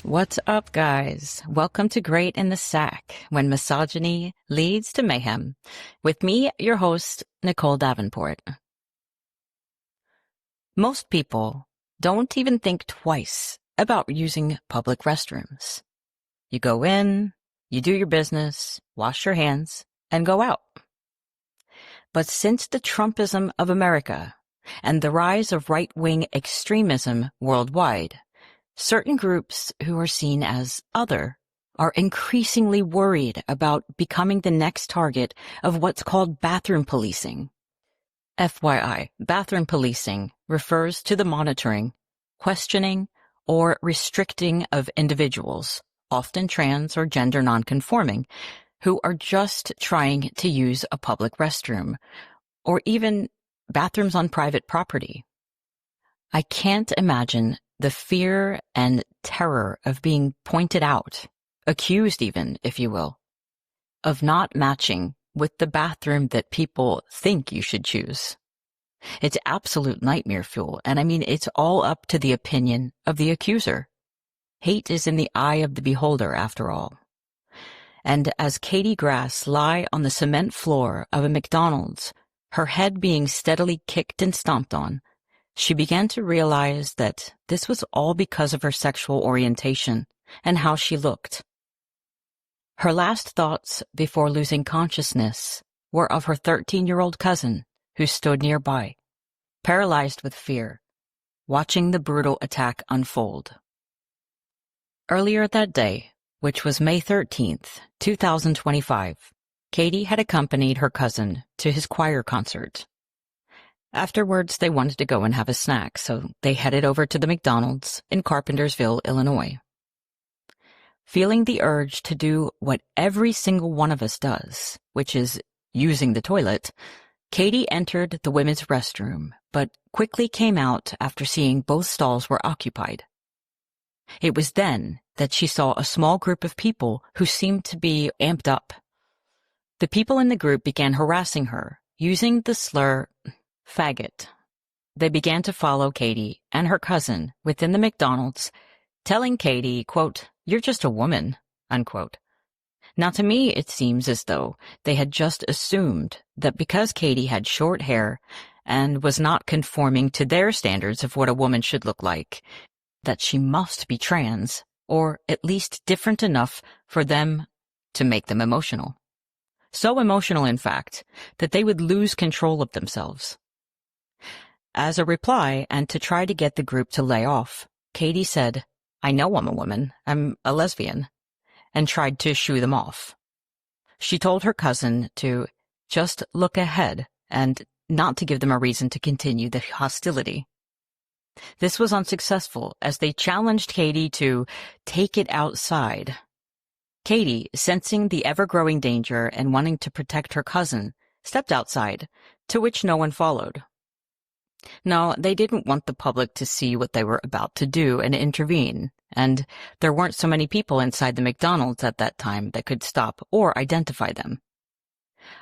What's up, guys? Welcome to Great in the Sack, when misogyny leads to mayhem, with me, your host, Nicole Davenport. Most people don't even think twice about using public restrooms. You go in, you do your business, wash your hands, and go out. But since the Trumpism of America and the rise of right-wing extremism worldwide, certain groups who are seen as other are increasingly worried about becoming the next target of what's called bathroom policing. FYI, bathroom policing refers to the monitoring, questioning, or restricting of individuals, often trans or gender nonconforming, who are just trying to use a public restroom, or even bathrooms on private property. I can't imagine the fear and terror of being pointed out, accused even, if you will, of not matching with the bathroom that people think you should choose. It's absolute nightmare fuel, and I mean, it's all up to the opinion of the accuser. Hate is in the eye of the beholder, after all. And as Katie Grass lay on the cement floor of a McDonald's, her head being steadily kicked and stomped on, she began to realize that this was all because of her sexual orientation and how she looked. Her last thoughts before losing consciousness were of her 13-year-old cousin who stood nearby, paralyzed with fear, watching the brutal attack unfold. Earlier that day, which was May 13th, 2025, Katie had accompanied her cousin to his choir concert. Afterwards, they wanted to go and have a snack, so they headed over to the McDonald's in Carpentersville, Illinois. Feeling the urge to do what every single one of us does, which is using the toilet, Katie entered the women's restroom, but quickly came out after seeing both stalls were occupied. It was then that she saw a small group of people who seemed to be amped up. The people in the group began harassing her, using the slur faggot. They began to follow Katie and her cousin within the McDonald's, telling Katie, quote, "You're just a woman," unquote. Now, to me, it seems as though they had just assumed that because Katie had short hair and was not conforming to their standards of what a woman should look like, that she must be trans, or at least different enough for them to make them emotional. So emotional, in fact, that they would lose control of themselves. As a reply, and to try to get the group to lay off, Katie said, "I know I'm a woman, I'm a lesbian," and tried to shoo them off. She told her cousin to just look ahead and not to give them a reason to continue the hostility. This was unsuccessful, as they challenged Katie to take it outside. Katie, sensing the ever-growing danger and wanting to protect her cousin, stepped outside, to which no one followed. No, they didn't want the public to see what they were about to do and intervene, and there weren't so many people inside the McDonald's at that time that could stop or identify them.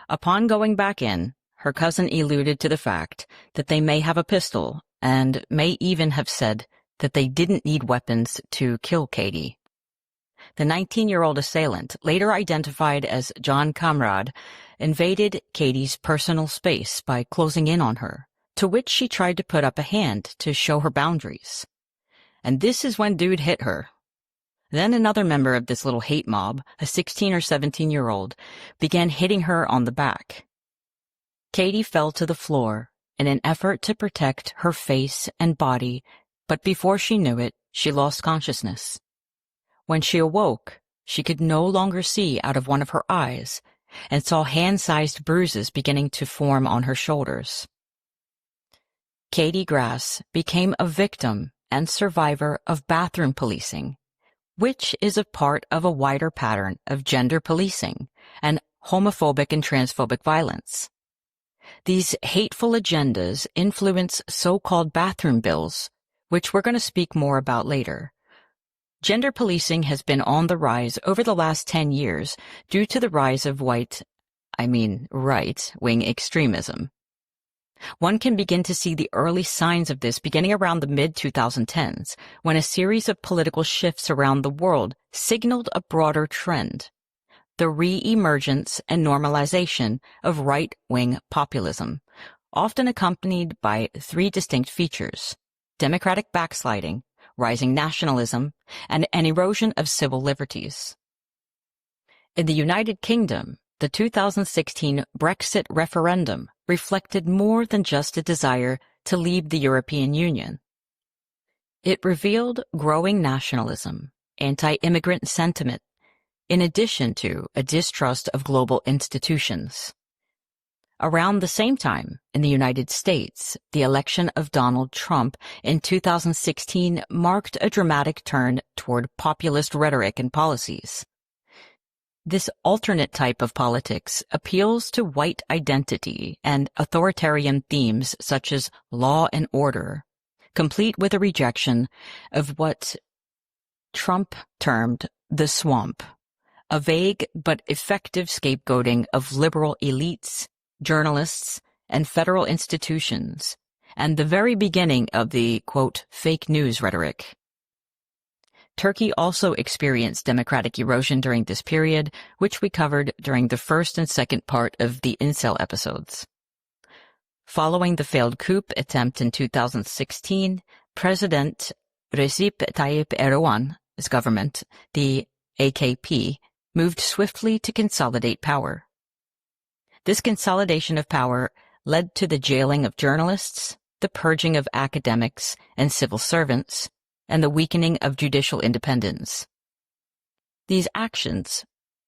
Upon going back in, her cousin alluded to the fact that they may have a pistol and may even have said that they didn't need weapons to kill Katie. The 19-year-old assailant, later identified as John Comrade, invaded Katie's personal space by closing in on her, to which she tried to put up a hand to show her boundaries. And this is when dude hit her. Then another member of this little hate mob, a 16 or 17-year-old, began hitting her on the back. Katie fell to the floor in an effort to protect her face and body, but before she knew it, she lost consciousness. When she awoke, she could no longer see out of one of her eyes and saw hand-sized bruises beginning to form on her shoulders. Katie Grass became a victim and survivor of bathroom policing, which is a part of a wider pattern of gender policing and homophobic and transphobic violence. These hateful agendas influence so-called bathroom bills, which we're going to speak more about later. Gender policing has been on the rise over the last 10 years due to the rise of right-wing extremism. One can begin to see the early signs of this beginning around the mid-2010s, when a series of political shifts around the world signaled a broader trend: the re-emergence and normalization of right-wing populism, often accompanied by three distinct features: democratic backsliding, rising nationalism, and an erosion of civil liberties. In the United Kingdom, the 2016 Brexit referendum reflected more than just a desire to leave the European Union. It revealed growing nationalism, anti-immigrant sentiment, in addition to a distrust of global institutions. Around the same time, in the United States, the election of Donald Trump in 2016 marked a dramatic turn toward populist rhetoric and policies. This alternate type of politics appeals to white identity and authoritarian themes such as law and order, complete with a rejection of what Trump termed the swamp, a vague but effective scapegoating of liberal elites, journalists, and federal institutions, and the very beginning of the, quote, fake news rhetoric. Turkey also experienced democratic erosion during this period, which we covered during the first and second part of the Incel episodes. Following the failed coup attempt in 2016, President Recep Tayyip Erdogan's government, the AKP, moved swiftly to consolidate power. This consolidation of power led to the jailing of journalists, the purging of academics and civil servants, and the weakening of judicial independence. These actions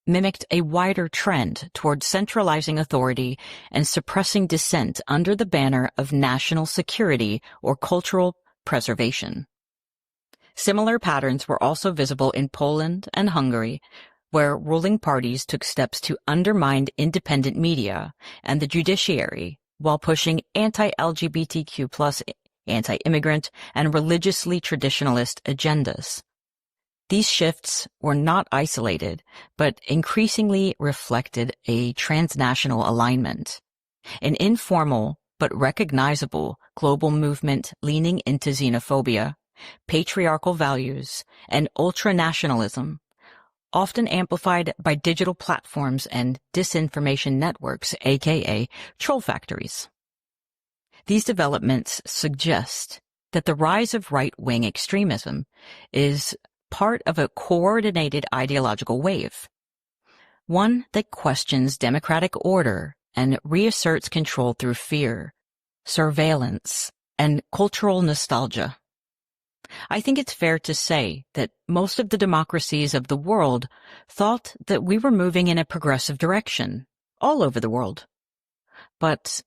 mimicked a wider trend toward centralizing authority and suppressing dissent under the banner of national security or cultural preservation. Similar patterns were also visible in Poland and Hungary, where ruling parties took steps to undermine independent media and the judiciary while pushing anti-LGBTQ+, anti-immigrant, and religiously traditionalist agendas. These shifts were not isolated, but increasingly reflected a transnational alignment, an informal but recognizable global movement leaning into xenophobia, patriarchal values, and ultranationalism, often amplified by digital platforms and disinformation networks, aka troll factories. These developments suggest that the rise of right-wing extremism is part of a coordinated ideological wave, one that questions democratic order and reasserts control through fear, surveillance, and cultural nostalgia. I think it's fair to say that most of the democracies of the world thought that we were moving in a progressive direction, all over the world. But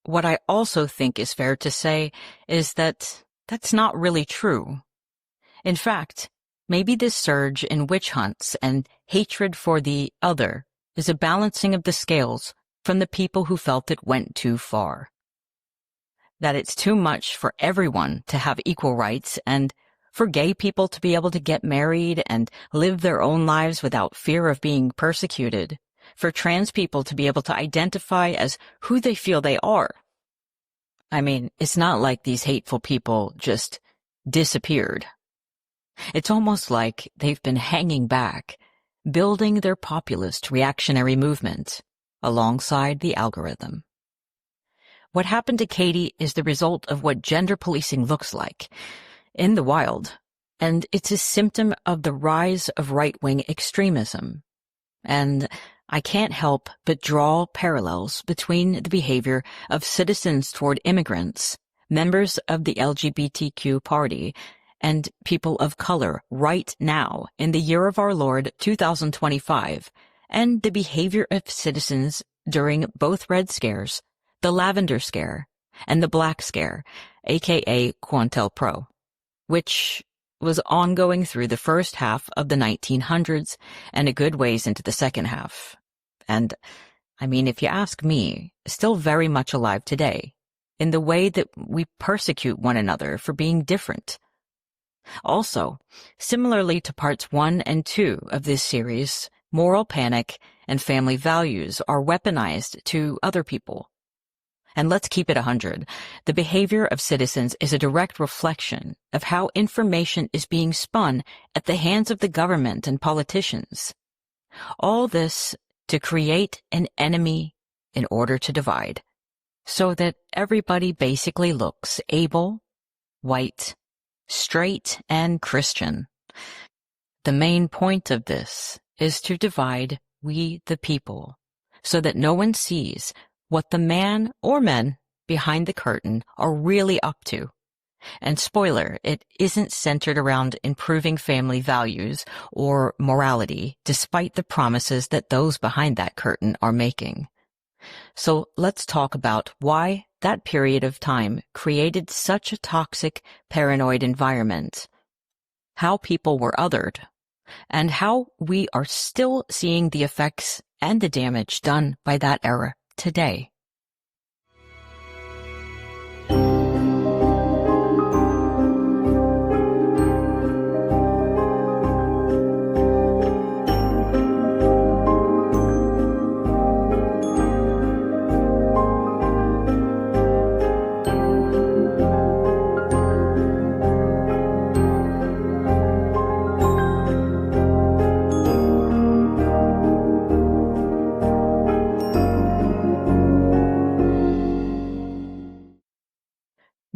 what I also think is fair to say is that that's not really true. In fact, maybe this surge in witch hunts and hatred for the other is a balancing of the scales from the people who felt it went too far. That it's too much for everyone to have equal rights and for gay people to be able to get married and live their own lives without fear of being persecuted, for trans people to be able to identify as who they feel they are. I mean, it's not like these hateful people just disappeared. It's almost like they've been hanging back, building their populist reactionary movement alongside the algorithm. What happened to Katie is the result of what gender policing looks like in the wild, and it's a symptom of the rise of right-wing extremism. And I can't help but draw parallels between the behavior of citizens toward immigrants, members of the LGBTQ party, and people of color right now in the year of our Lord 2025, and the behavior of citizens during both Red Scares, the Lavender Scare, and the Black Scare, aka cointelpro, which was ongoing through the first half of the 1900s and a good ways into the second half. And, I mean, if you ask me, still very much alive today, in the way that we persecute one another for being different. Also, similarly to parts 1 and 2 of this series, moral panic and family values are weaponized to other people. And let's keep it 100. The behavior of citizens is a direct reflection of how information is being spun at the hands of the government and politicians. All this to create an enemy in order to divide, so that everybody basically looks able, white, straight, and Christian. The main point of this is to divide we the people, so that no one sees what the man or men behind the curtain are really up to. And spoiler, it isn't centered around improving family values or morality, despite the promises that those behind that curtain are making. So let's talk about why that period of time created such a toxic, paranoid environment, how people were othered, and how we are still seeing the effects and the damage done by that era today.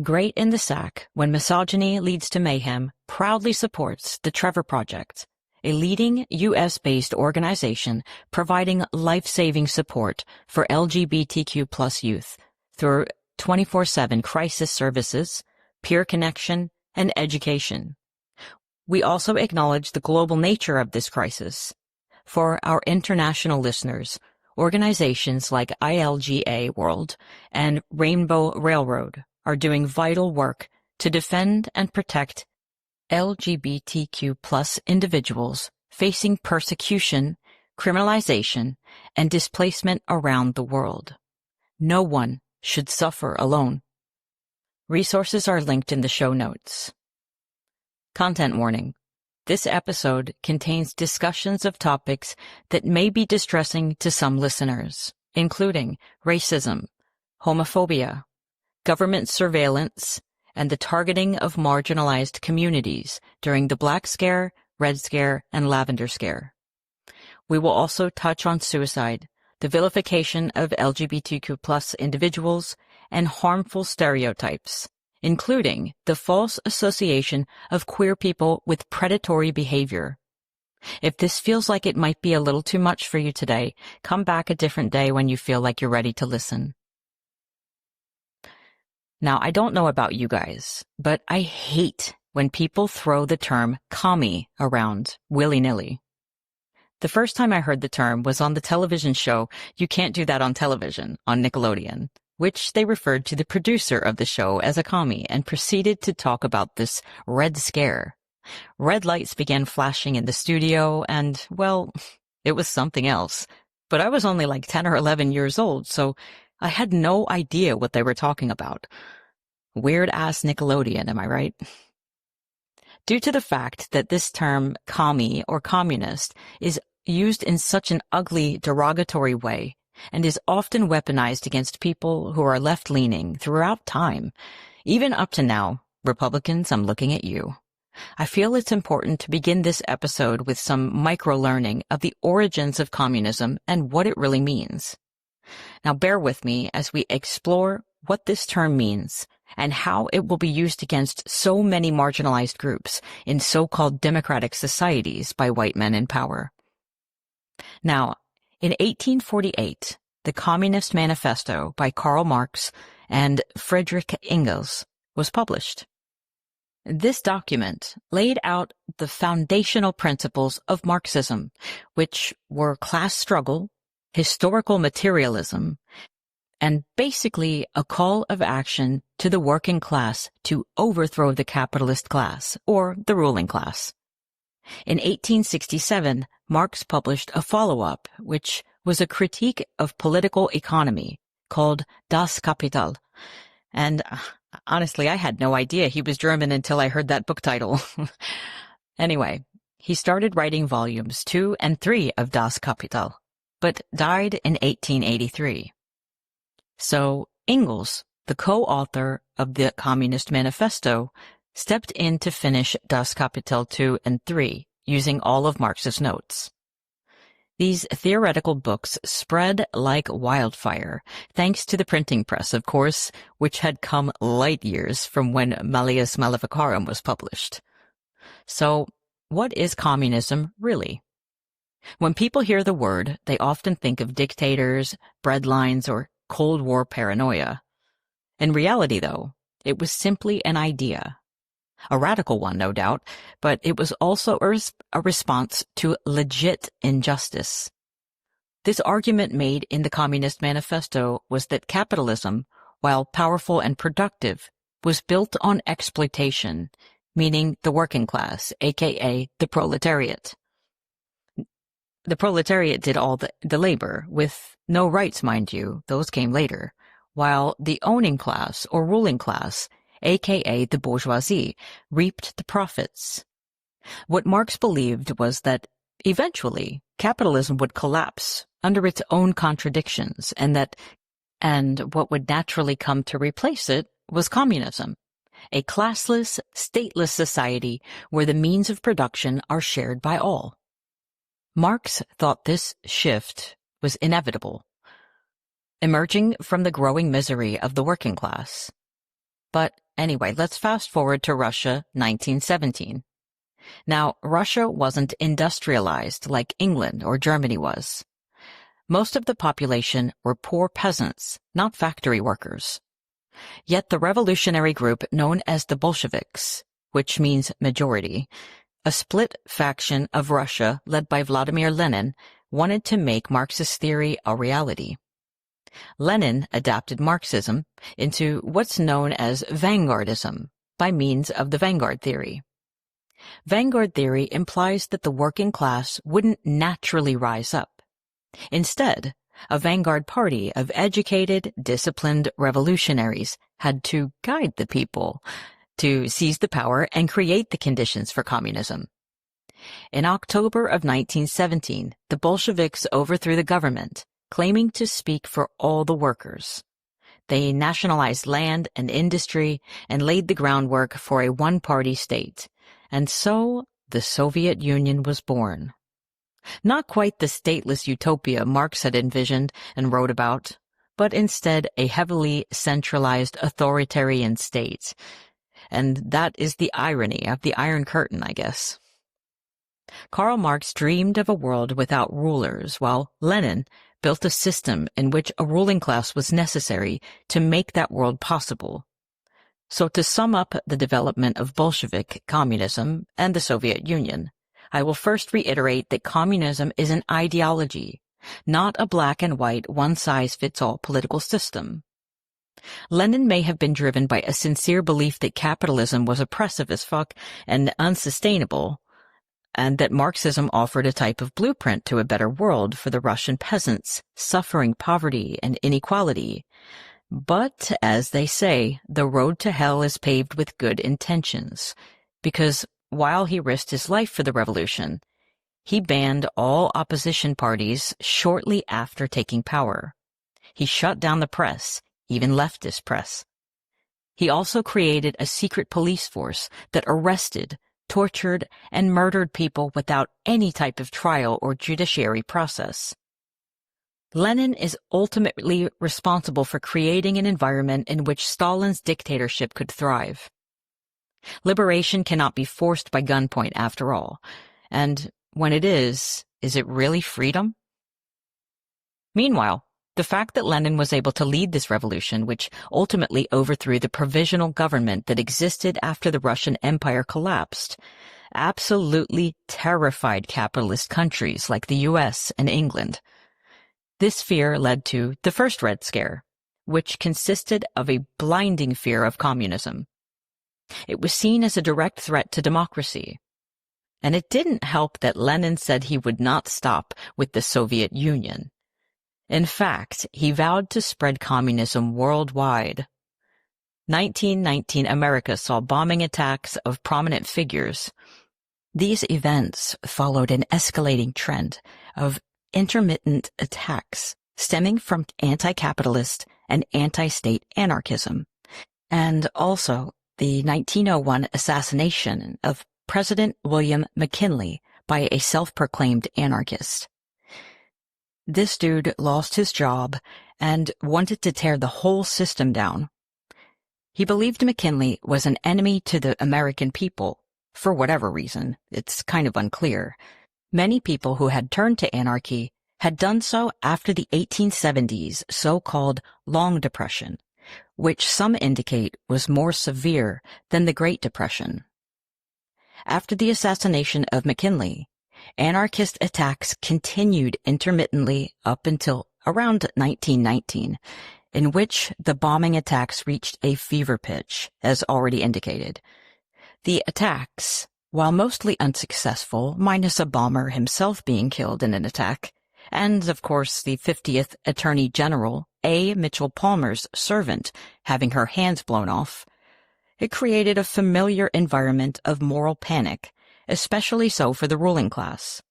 Great in the Sack, When Misogyny Leads to Mayhem, proudly supports the Trevor Project, a leading U.S.-based organization providing life-saving support for LGBTQ+ youth through 24/7 crisis services, peer connection, and education. We also acknowledge the global nature of this crisis. For our international listeners, organizations like ILGA World and Rainbow Railroad are doing vital work to defend and protect LGBTQ+ individuals facing persecution, criminalization, and displacement around the world. No one should suffer alone. Resources are linked in the show notes. Content warning. This episode contains discussions of topics that may be distressing to some listeners, including racism, homophobia, government surveillance, and the targeting of marginalized communities during the Black Scare, Red Scare, and Lavender Scare. We will also touch on suicide, the vilification of LGBTQ+ individuals, and harmful stereotypes, including the false association of queer people with predatory behavior. If this feels like it might be a little too much for you today, come back a different day when you feel like you're ready to listen. Now, I don't know about you guys, but I hate when people throw the term commie around willy-nilly. The first time I heard the term was on the television show You Can't Do That on Television on Nickelodeon, which they referred to the producer of the show as a commie and proceeded to talk about this Red Scare. Red lights began flashing in the studio and, well, it was something else. But I was only like 10 or 11 years old, so I had no idea what they were talking about. Weird-ass Nickelodeon, am I right? Due to the fact that this term commie or communist is used in such an ugly, derogatory way and is often weaponized against people who are left-leaning throughout time, even up to now, Republicans, I'm looking at you. I feel it's important to begin this episode with some micro-learning of the origins of communism and what it really means. Now bear with me as we explore what this term means and how it will be used against so many marginalized groups in so-called democratic societies by white men in power. Now, in 1848, the Communist Manifesto by Karl Marx and Friedrich Engels was published. This document laid out the foundational principles of Marxism, which were class struggle, historical materialism, and basically a call of action to the working class to overthrow the capitalist class, or the ruling class. In 1867, Marx published a follow-up, which was a critique of political economy, called Das Kapital. And honestly, I had no idea he was German until I heard that book title. Anyway, he started writing volumes 2 and 3 of Das Kapital, but died in 1883. So Engels, the co-author of the Communist Manifesto, stepped in to finish Das Kapital 2 and 3 using all of Marx's notes. These theoretical books spread like wildfire, thanks to the printing press, of course, which had come light years from when Malleus Maleficarum was published. So, what is communism really? When people hear the word, they often think of dictators, breadlines, or Cold War paranoia. In reality, though, it was simply an idea. A radical one, no doubt, but it was also a response to legit injustice. This argument made in the Communist Manifesto was that capitalism, while powerful and productive, was built on exploitation, meaning the working class, aka the proletariat. The proletariat did all the labor, with no rights, mind you, those came later, while the owning class or ruling class, aka the bourgeoisie, reaped the profits. What Marx believed was that, eventually, capitalism would collapse under its own contradictions, and what would naturally come to replace it was communism, a classless, stateless society where the means of production are shared by all. Marx thought this shift was inevitable, emerging from the growing misery of the working class. But anyway, let's fast forward to Russia, 1917. Now, Russia wasn't industrialized like England or Germany was. Most of the population were poor peasants, not factory workers. Yet the revolutionary group known as the Bolsheviks, which means majority, a split faction of Russia led by Vladimir Lenin, wanted to make Marxist theory a reality. Lenin adapted Marxism into what's known as vanguardism by means of the vanguard theory. Vanguard theory implies that the working class wouldn't naturally rise up. Instead, a vanguard party of educated, disciplined revolutionaries had to guide the people to seize the power and create the conditions for communism. In October of 1917, the Bolsheviks overthrew the government, claiming to speak for all the workers. They nationalized land and industry and laid the groundwork for a one-party state. And so the Soviet Union was born. Not quite the stateless utopia Marx had envisioned and wrote about, but instead a heavily centralized authoritarian state. And that is the irony of the Iron Curtain, I guess. Karl Marx dreamed of a world without rulers, while Lenin built a system in which a ruling class was necessary to make that world possible. So to sum up the development of Bolshevik communism and the Soviet Union, I will first reiterate that communism is an ideology, not a black and white one-size-fits-all political system. Lenin may have been driven by a sincere belief that capitalism was oppressive as fuck and unsustainable, and that Marxism offered a type of blueprint to a better world for the Russian peasants suffering poverty and inequality. But, as they say, the road to hell is paved with good intentions, because while he risked his life for the revolution, he banned all opposition parties shortly after taking power. He shut down the press, even leftist press. He also created a secret police force that arrested, tortured, and murdered people without any type of trial or judiciary process. Lenin is ultimately responsible for creating an environment in which Stalin's dictatorship could thrive. Liberation cannot be forced by gunpoint after all, and when it is it really freedom? Meanwhile, the fact that Lenin was able to lead this revolution, which ultimately overthrew the provisional government that existed after the Russian Empire collapsed, absolutely terrified capitalist countries like the US and England. This fear led to the first Red Scare, which consisted of a blinding fear of communism. It was seen as a direct threat to democracy. And it didn't help that Lenin said he would not stop with the Soviet Union. In fact, he vowed to spread communism worldwide. 1919 America saw bombing attacks of prominent figures. These events followed an escalating trend of intermittent attacks stemming from anti-capitalist and anti-state anarchism, and also the 1901 assassination of President William McKinley by a self-proclaimed anarchist. This dude lost his job and wanted to tear the whole system down. He believed McKinley was an enemy to the American people, for whatever reason. It's kind of unclear. Many people who had turned to anarchy had done so after the 1870s so-called Long Depression, which some indicate was more severe than the Great Depression. After the assassination of McKinley, anarchist attacks continued intermittently up until around 1919, in which the bombing attacks reached a fever pitch, as already indicated. The attacks, while mostly unsuccessful, minus a bomber himself being killed in an attack, and, of course, the 50th Attorney General, A. Mitchell Palmer's servant, having her hands blown off, it created a familiar environment of moral panic, especially so for the ruling class.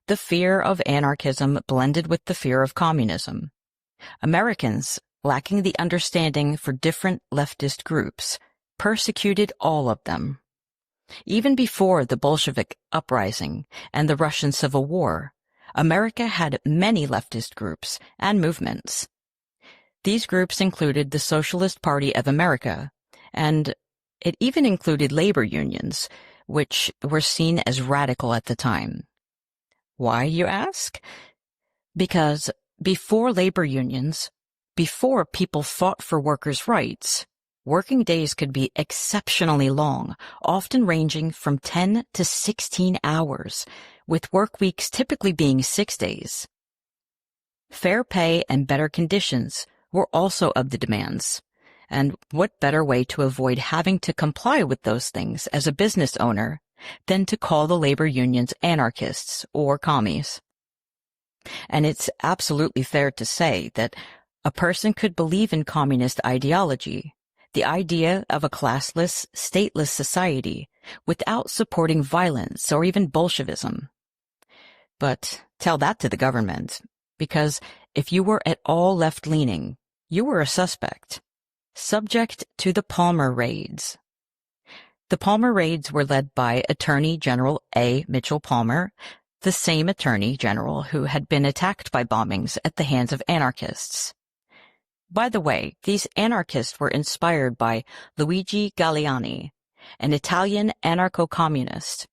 The fear of anarchism blended with the fear of communism. Americans, lacking the understanding for different leftist groups, persecuted all of them. Even before the Bolshevik uprising and the Russian Civil War, America had many leftist groups and movements. These groups included the Socialist Party of America, and it even included labor unions, which were seen as radical at the time. Why, you ask? Because before labor unions, before people fought for workers' rights, working days could be exceptionally long, often ranging from 10 to 16 hours, with work weeks typically being 6 days. Fair pay and better conditions were also of the demands. And what better way to avoid having to comply with those things as a business owner than to call the labor unions anarchists or commies? And it's absolutely fair to say that a person could believe in communist ideology, the idea of a classless, stateless society, without supporting violence or even Bolshevism. But tell that to the government, because if you were at all left-leaning, you were a suspect, subject to the Palmer raids. The Palmer raids were led by Attorney General A. Mitchell Palmer, the same Attorney General who had been attacked by bombings at the hands of anarchists. By the way, these anarchists were inspired by Luigi Galliani, an Italian anarcho-communist.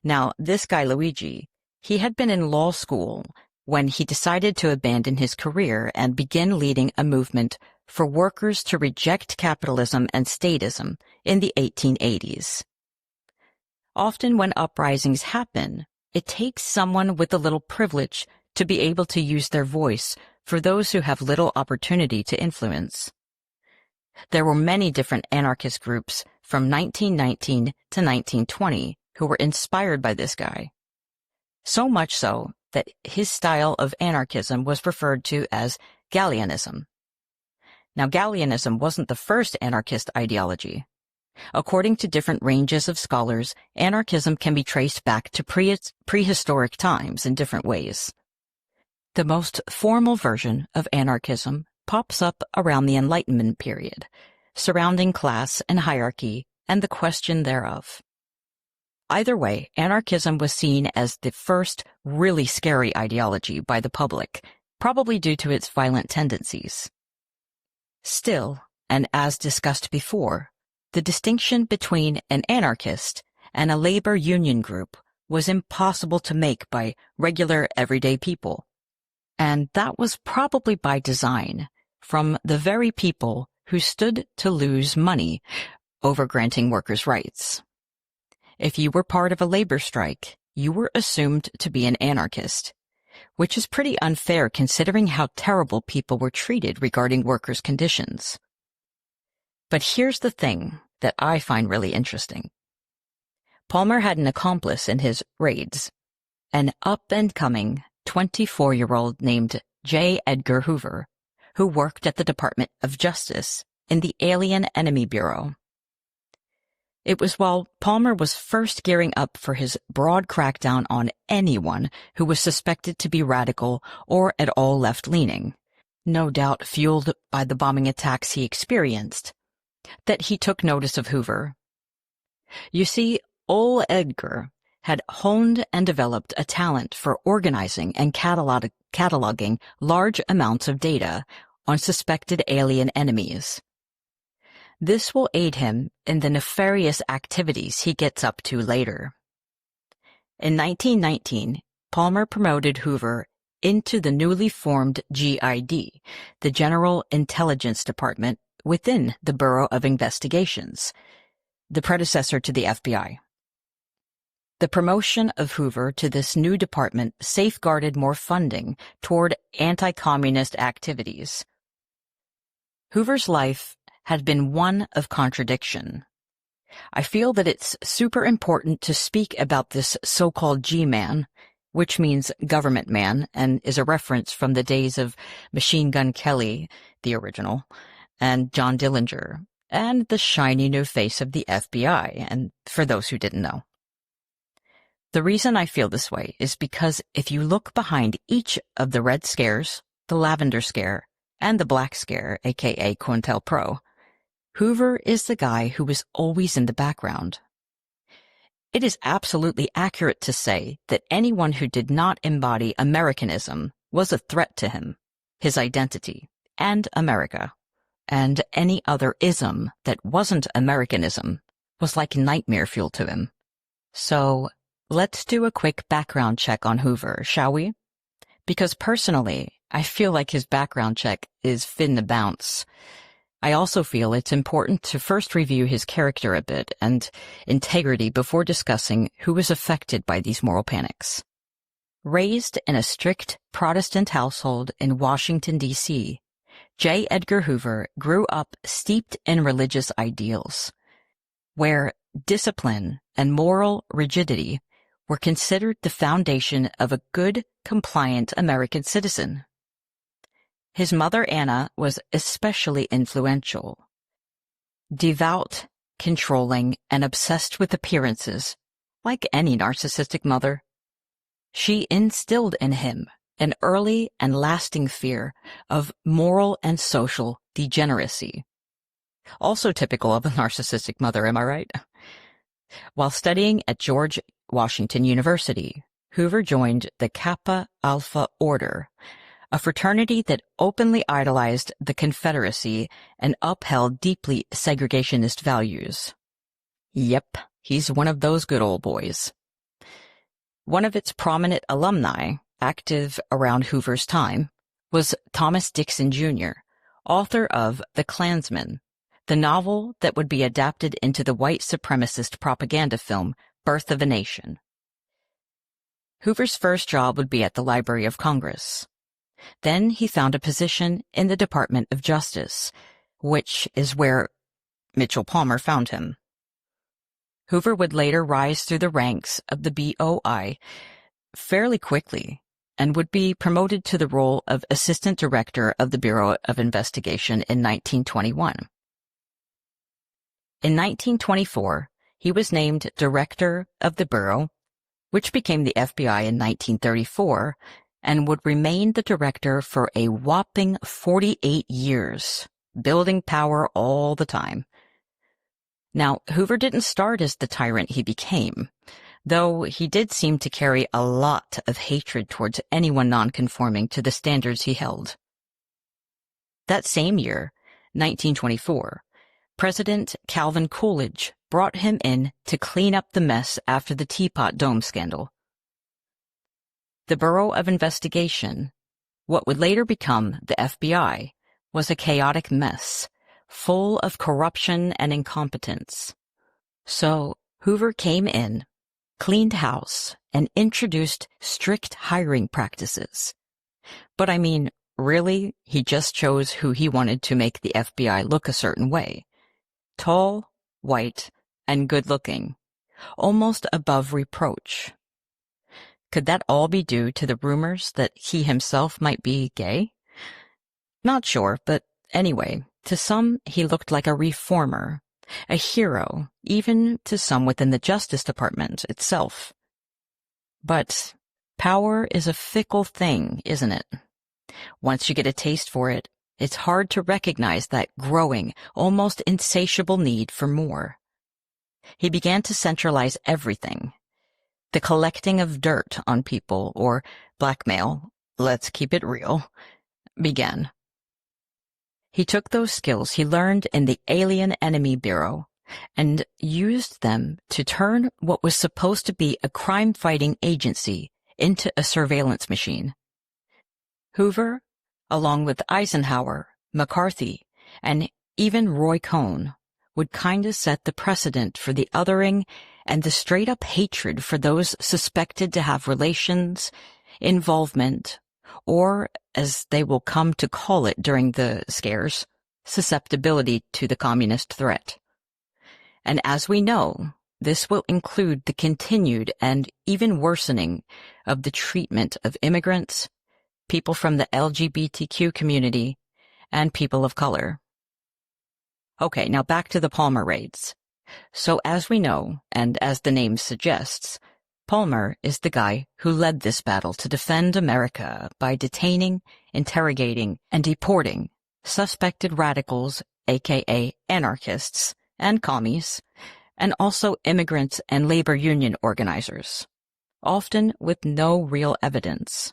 Now, this guy Luigi, he had been in law school when he decided to abandon his career and begin leading a movement for workers to reject capitalism and statism in the 1880s. Often when uprisings happen, it takes someone with a little privilege to be able to use their voice for those who have little opportunity to influence. There were many different anarchist groups from 1919 to 1920 who were inspired by this guy. So much so that his style of anarchism was referred to as Gallianism. Now, Gallianism wasn't the first anarchist ideology. According to different ranges of scholars, anarchism can be traced back to prehistoric times in different ways. The most formal version of anarchism pops up around the Enlightenment period, surrounding class and hierarchy and the question thereof. Either way, anarchism was seen as the first really scary ideology by the public, probably due to its violent tendencies. Still, and as discussed before, the distinction between an anarchist and a labor union group was impossible to make by regular everyday people. And that was probably by design, from the very people who stood to lose money over granting workers' rights. If you were part of a labor strike, you were assumed to be an anarchist, which is pretty unfair considering how terrible people were treated regarding workers' conditions. But here's the thing that I find really interesting. Palmer had an accomplice in his raids, an up-and-coming 24-year-old named J. Edgar Hoover, who worked at the Department of Justice in the Alien Enemy Bureau. It was while Palmer was first gearing up for his broad crackdown on anyone who was suspected to be radical or at all left-leaning, no doubt fueled by the bombing attacks he experienced, that he took notice of Hoover. You see, Ole Edgar had honed and developed a talent for organizing and cataloging large amounts of data on suspected alien enemies. This will aid him in the nefarious activities he gets up to later. In 1919, Palmer promoted Hoover into the newly formed GID, the General Intelligence Department within the Bureau of Investigations, the predecessor to the FBI. The promotion of Hoover to this new department safeguarded more funding toward anti-communist activities. Hoover's life had been one of contradiction. I feel that it's super important to speak about this so-called G-man, which means government man and is a reference from the days of Machine Gun Kelly, the original, and John Dillinger, and the shiny new face of the FBI, and for those who didn't know. The reason I feel this way is because if you look behind each of the Red Scares, the Lavender Scare, and the Black Scare, aka COINTELPRO, Hoover is the guy who was always in the background. It is absolutely accurate to say that anyone who did not embody Americanism was a threat to him, his identity, and America, and any other ism that wasn't Americanism was like nightmare fuel to him. So, let's do a quick background check on Hoover, shall we? Because personally, I feel like his background check is fin to bounce. I also feel it's important to first review his character a bit and integrity before discussing who was affected by these moral panics. Raised in a strict Protestant household in Washington, D.C., J. Edgar Hoover grew up steeped in religious ideals, where discipline and moral rigidity were considered the foundation of a good, compliant American citizen. His mother, Anna, was especially influential. Devout, controlling, and obsessed with appearances, like any narcissistic mother. She instilled in him an early and lasting fear of moral and social degeneracy. Also typical of a narcissistic mother, am I right? While studying at George Washington University, Hoover joined the Kappa Alpha Order, a fraternity that openly idolized the Confederacy and upheld deeply segregationist values. Yep, he's one of those good old boys. One of its prominent alumni, active around Hoover's time, was Thomas Dixon Jr., author of The Klansman, the novel that would be adapted into the white supremacist propaganda film Birth of a Nation. Hoover's first job would be at the Library of Congress. Then he found a position in the Department of Justice, which is where Mitchell Palmer found him. Hoover would later rise through the ranks of the BOI fairly quickly and would be promoted to the role of Assistant Director of the Bureau of Investigation in 1921. In 1924, he was named Director of the Bureau, which became the FBI in 1934, and would remain the director for a whopping 48 years, building power all the time. Now, Hoover didn't start as the tyrant he became, though he did seem to carry a lot of hatred towards anyone nonconforming to the standards he held. That same year, 1924, President Calvin Coolidge brought him in to clean up the mess after the Teapot Dome scandal. The Bureau of Investigation, what would later become the FBI, was a chaotic mess, full of corruption and incompetence. So Hoover came in, cleaned house, and introduced strict hiring practices. But I mean, really, he just chose who he wanted to make the FBI look a certain way. Tall, white, and good-looking, almost above reproach. Could that all be due to the rumors that he himself might be gay? Not sure, but anyway, to some he looked like a reformer, a hero, even to some within the Justice Department itself. But power is a fickle thing, isn't it? Once you get a taste for it, it's hard to recognize that growing, almost insatiable need for more. He began to centralize everything. The collecting of dirt on people, or blackmail, let's keep it real, began. He took those skills he learned in the Alien Enemy Bureau and used them to turn what was supposed to be a crime-fighting agency into a surveillance machine. Hoover, along with Eisenhower, McCarthy, and even Roy Cohn, would kinda set the precedent for the othering and the straight-up hatred for those suspected to have relations, involvement, or, as they will come to call it during the scares, susceptibility to the communist threat. And as we know, this will include the continued and even worsening of the treatment of immigrants, people from the LGBTQ community, and people of color. Okay, now back to the Palmer raids. So as we know, and as the name suggests, Palmer is the guy who led this battle to defend America by detaining, interrogating, and deporting suspected radicals, aka anarchists, and commies, and also immigrants and labor union organizers, often with no real evidence.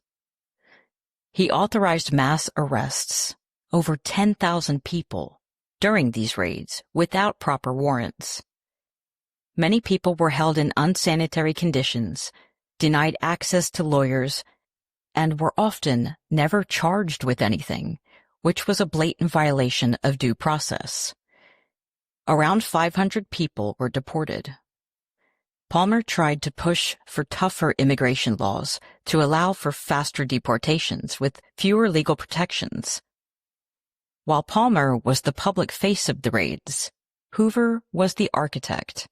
He authorized mass arrests, over 10,000 people, during these raids without proper warrants. Many people were held in unsanitary conditions, denied access to lawyers, and were often never charged with anything, which was a blatant violation of due process. Around 500 people were deported. Palmer tried to push for tougher immigration laws to allow for faster deportations with fewer legal protections. While Palmer was the public face of the raids, Hoover was the architect,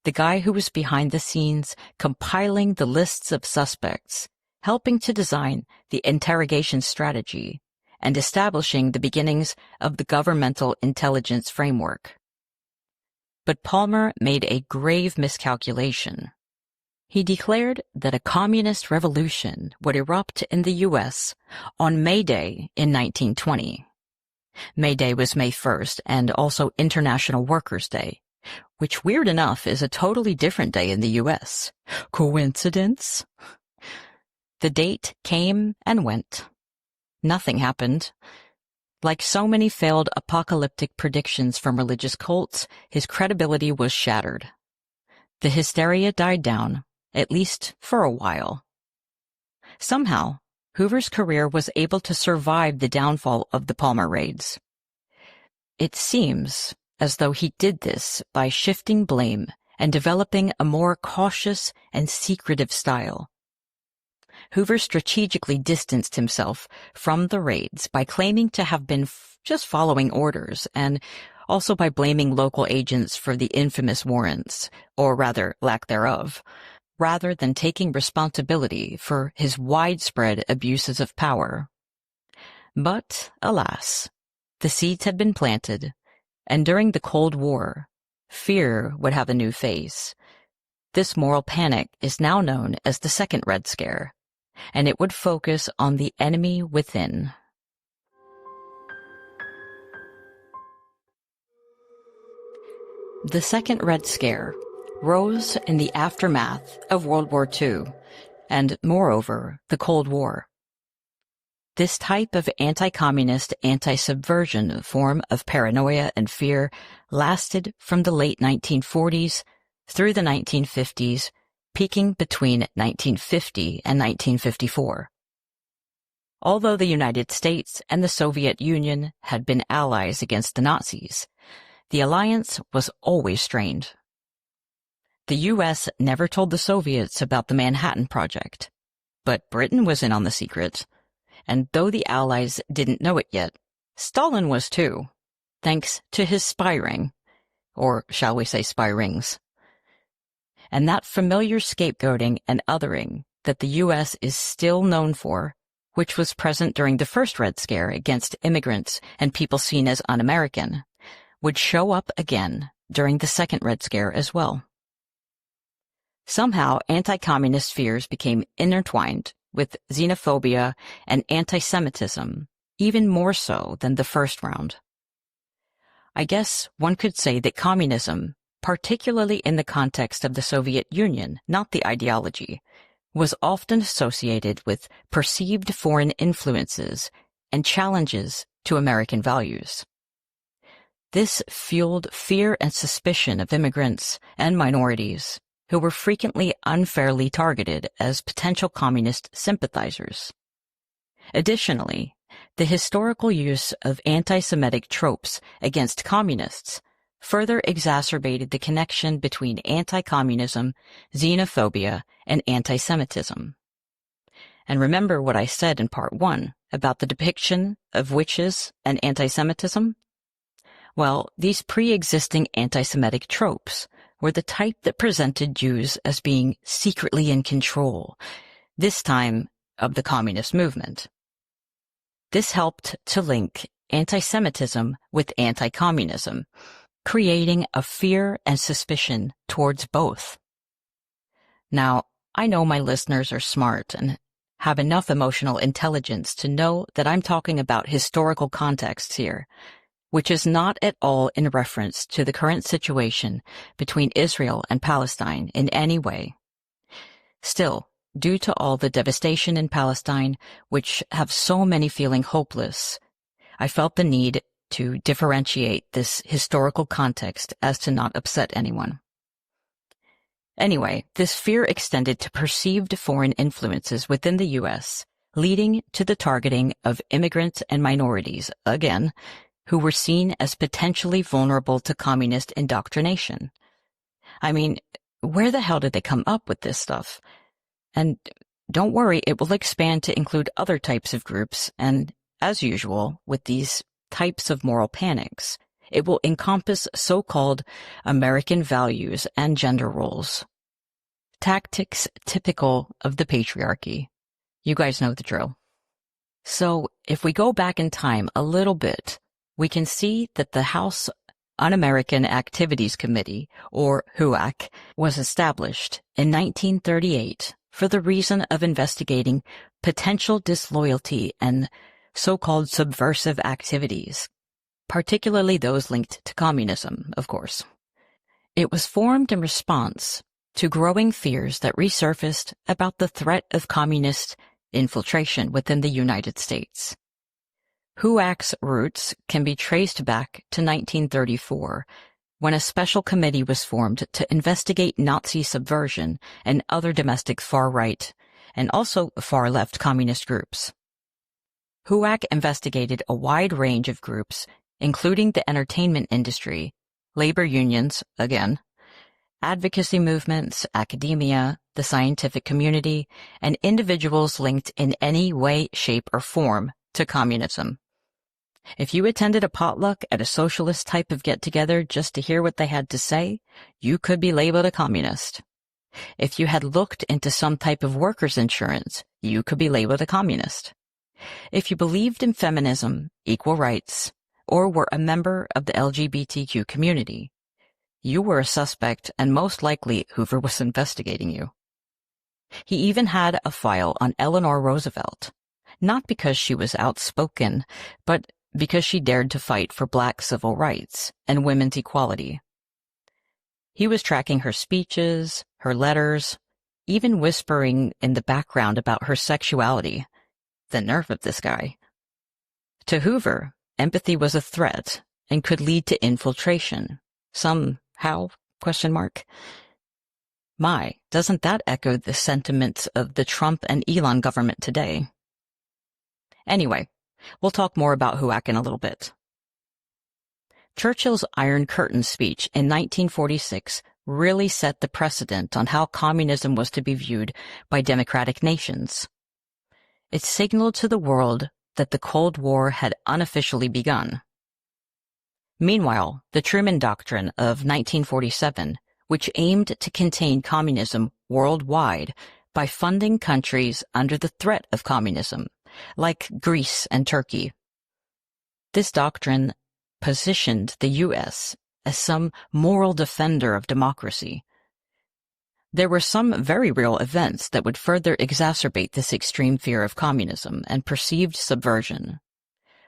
the guy who was behind the scenes compiling the lists of suspects, helping to design the interrogation strategy, and establishing the beginnings of the governmental intelligence framework. But Palmer made a grave miscalculation. He declared that a communist revolution would erupt in the U.S. on May Day in 1920. May Day was May 1st and also International Workers' Day, which, weird enough, is a totally different day in the U.S. Coincidence? The date came and went. Nothing happened. Like so many failed apocalyptic predictions from religious cults, his credibility was shattered. The hysteria died down, at least for a while. Somehow, Hoover's career was able to survive the downfall of the Palmer raids. It seems as though he did this by shifting blame and developing a more cautious and secretive style. Hoover strategically distanced himself from the raids by claiming to have been just following orders, and also by blaming local agents for the infamous warrants, or rather lack thereof, rather than taking responsibility for his widespread abuses of power. But, alas, the seeds had been planted, and during the Cold War, fear would have a new face. This moral panic is now known as the Second Red Scare, and it would focus on the enemy within. The Second Red Scare rose in the aftermath of World War II, and moreover, the Cold War. This type of anti-communist, anti-subversion form of paranoia and fear lasted from the late 1940s through the 1950s, peaking between 1950 and 1954. Although the United States and the Soviet Union had been allies against the Nazis, the alliance was always strained. The U.S. never told the Soviets about the Manhattan Project, but Britain was in on the secret, and though the Allies didn't know it yet, Stalin was too, thanks to his spy ring, or shall we say spy rings. And that familiar scapegoating and othering that the U.S. is still known for, which was present during the first Red Scare against immigrants and people seen as un-American, would show up again during the second Red Scare as well. Somehow, anti-communist fears became intertwined with xenophobia and anti-Semitism, even more so than the first round. I guess one could say that communism, particularly in the context of the Soviet Union, not the ideology, was often associated with perceived foreign influences and challenges to American values. This fueled fear and suspicion of immigrants and minorities who were frequently unfairly targeted as potential communist sympathizers. Additionally, the historical use of anti-Semitic tropes against communists further exacerbated the connection between anti-communism, xenophobia, and anti-Semitism. And remember what I said in part 1 about the depiction of witches and anti-Semitism? Well, these pre-existing anti-Semitic tropes were the type that presented Jews as being secretly in control, this time of the communist movement. This helped to link anti-Semitism with anti-communism, creating a fear and suspicion towards both. Now, I know my listeners are smart and have enough emotional intelligence to know that I'm talking about historical contexts here, which is not at all in reference to the current situation between Israel and Palestine in any way. Still, due to all the devastation in Palestine, which have so many feeling hopeless, I felt the need to differentiate this historical context as to not upset anyone. Anyway, this fear extended to perceived foreign influences within the U.S., leading to the targeting of immigrants and minorities, again, who were seen as potentially vulnerable to communist indoctrination. I mean, where the hell did they come up with this stuff? And don't worry, it will expand to include other types of groups, and as usual, with these types of moral panics, it will encompass so-called American values and gender roles. Tactics typical of the patriarchy. You guys know the drill. So, if we go back in time a little bit, we can see that the House Un-American Activities Committee, or HUAC, was established in 1938 for the reason of investigating potential disloyalty and so-called subversive activities, particularly those linked to communism, of course. It was formed in response to growing fears that resurfaced about the threat of communist infiltration within the United States. HUAC's roots can be traced back to 1934, when a special committee was formed to investigate Nazi subversion and other domestic far-right and also far-left communist groups. HUAC investigated a wide range of groups, including the entertainment industry, labor unions, again, advocacy movements, academia, the scientific community, and individuals linked in any way, shape, or form to communism. If you attended a potluck at a socialist type of get-together just to hear what they had to say, you could be labeled a communist. If you had looked into some type of workers' insurance, you could be labeled a communist. If you believed in feminism, equal rights, or were a member of the LGBTQ community, you were a suspect and most likely Hoover was investigating you. He even had a file on Eleanor Roosevelt, not because she was outspoken, but because she dared to fight for black civil rights and women's equality. He was tracking her speeches, her letters, even whispering in the background about her sexuality. The nerve of this guy. To Hoover, empathy was a threat and could lead to infiltration. Somehow? ? My, doesn't that echo the sentiments of the Trump and Elon government today? Anyway, we'll talk more about HUAC in a little bit. Churchill's Iron Curtain speech in 1946 really set the precedent on how communism was to be viewed by democratic nations. It signaled to the world that the Cold War had unofficially begun. Meanwhile, the Truman Doctrine of 1947, which aimed to contain communism worldwide by funding countries under the threat of communism, like Greece and Turkey. This doctrine positioned the U.S. as some moral defender of democracy. There were some very real events that would further exacerbate this extreme fear of communism and perceived subversion.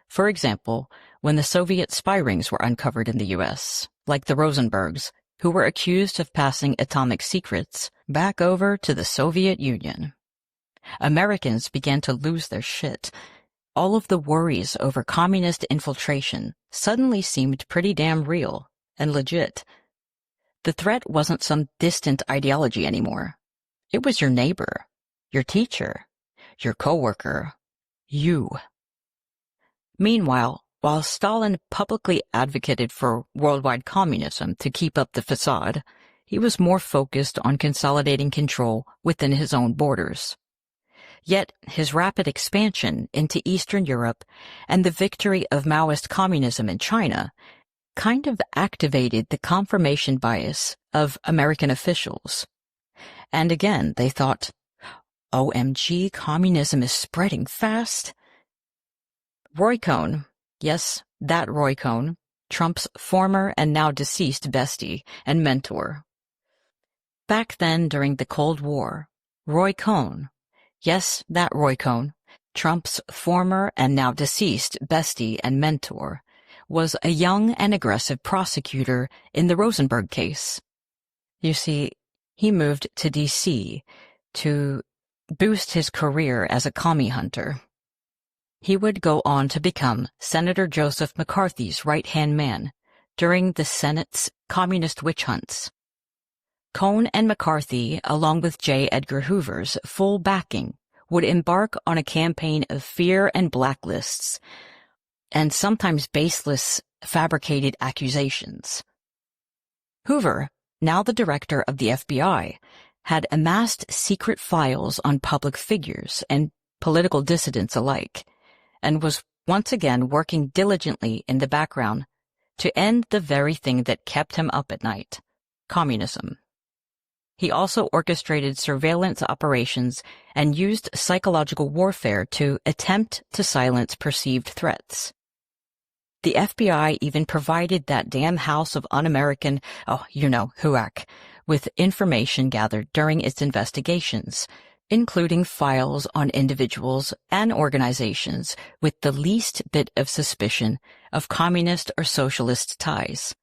For example, when the Soviet spy rings were uncovered in the U.S., like the Rosenbergs, who were accused of passing atomic secrets back over to the Soviet Union. Americans began to lose their shit. All of the worries over communist infiltration suddenly seemed pretty damn real and legit. The threat wasn't some distant ideology anymore. It was your neighbor, your teacher, your coworker, you. Meanwhile, while Stalin publicly advocated for worldwide communism to keep up the facade, he was more focused on consolidating control within his own borders. Yet his rapid expansion into Eastern Europe and the victory of Maoist communism in China kind of activated the confirmation bias of American officials. And again, they thought, OMG, communism is spreading fast. Roy Cohn, yes, that Roy Cohn, Trump's former and now deceased bestie and mentor. Back then, during the Cold War, Roy Cohn, yes, that Roy Cohn, Trump's former and now deceased bestie and mentor, was a young and aggressive prosecutor in the Rosenberg case. You see, he moved to D.C. to boost his career as a commie hunter. He would go on to become Senator Joseph McCarthy's right-hand man during the Senate's communist witch hunts. Cohn and McCarthy, along with J. Edgar Hoover's full backing, would embark on a campaign of fear and blacklists, and sometimes baseless, fabricated accusations. Hoover, now the director of the FBI, had amassed secret files on public figures and political dissidents alike, and was once again working diligently in the background to end the very thing that kept him up at night, communism. He also orchestrated surveillance operations and used psychological warfare to attempt to silence perceived threats. The FBI even provided that damn House of Un-American, HUAC, with information gathered during its investigations, including files on individuals and organizations with the least bit of suspicion of communist or socialist ties.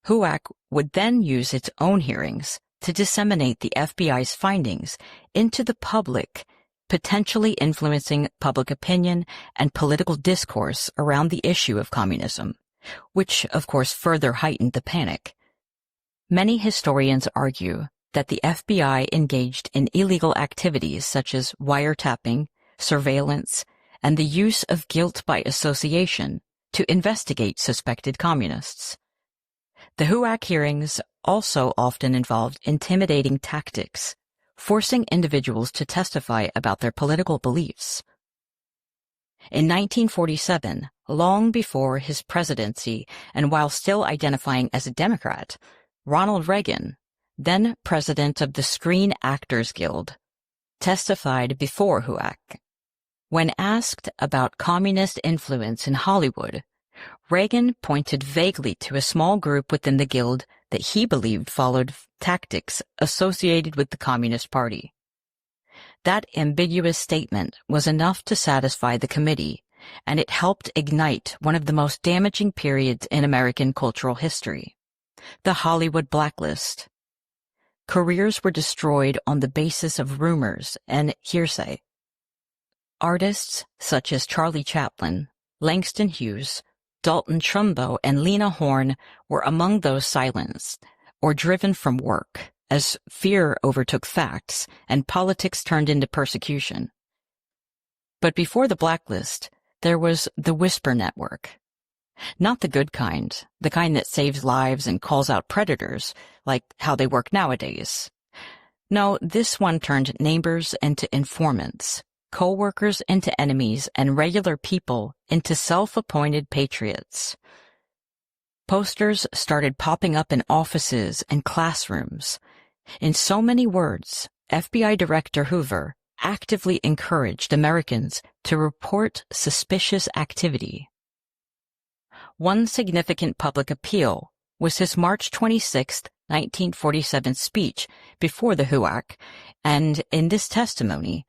HUAC would then use its own hearings to disseminate the FBI's findings into the public, potentially influencing public opinion and political discourse around the issue of communism, which, of course, further heightened the panic. Many historians argue that the FBI engaged in illegal activities such as wiretapping, surveillance, and the use of guilt by association to investigate suspected communists. The HUAC hearings also often involved intimidating tactics, forcing individuals to testify about their political beliefs. In 1947, long before his presidency and while still identifying as a Democrat, Ronald Reagan, then president of the Screen Actors Guild, testified before HUAC. When asked about communist influence in Hollywood, Reagan pointed vaguely to a small group within the guild that he believed followed tactics associated with the Communist Party. That ambiguous statement was enough to satisfy the committee, and it helped ignite one of the most damaging periods in American cultural history, the Hollywood blacklist. Careers were destroyed on the basis of rumors and hearsay. Artists such as Charlie Chaplin, Langston Hughes, Dalton Trumbo, and Lena Horne were among those silenced or driven from work as fear overtook facts and politics turned into persecution. But before the blacklist, there was the Whisper Network. Not the good kind, the kind that saves lives and calls out predators, like how they work nowadays. No, this one turned neighbors into informants, co-workers into enemies, and regular people into self-appointed patriots. Posters started popping up in offices and classrooms. In so many words, FBI Director Hoover actively encouraged Americans to report suspicious activity. One significant public appeal was his March 26, 1947 speech before the HUAC, and in this testimony,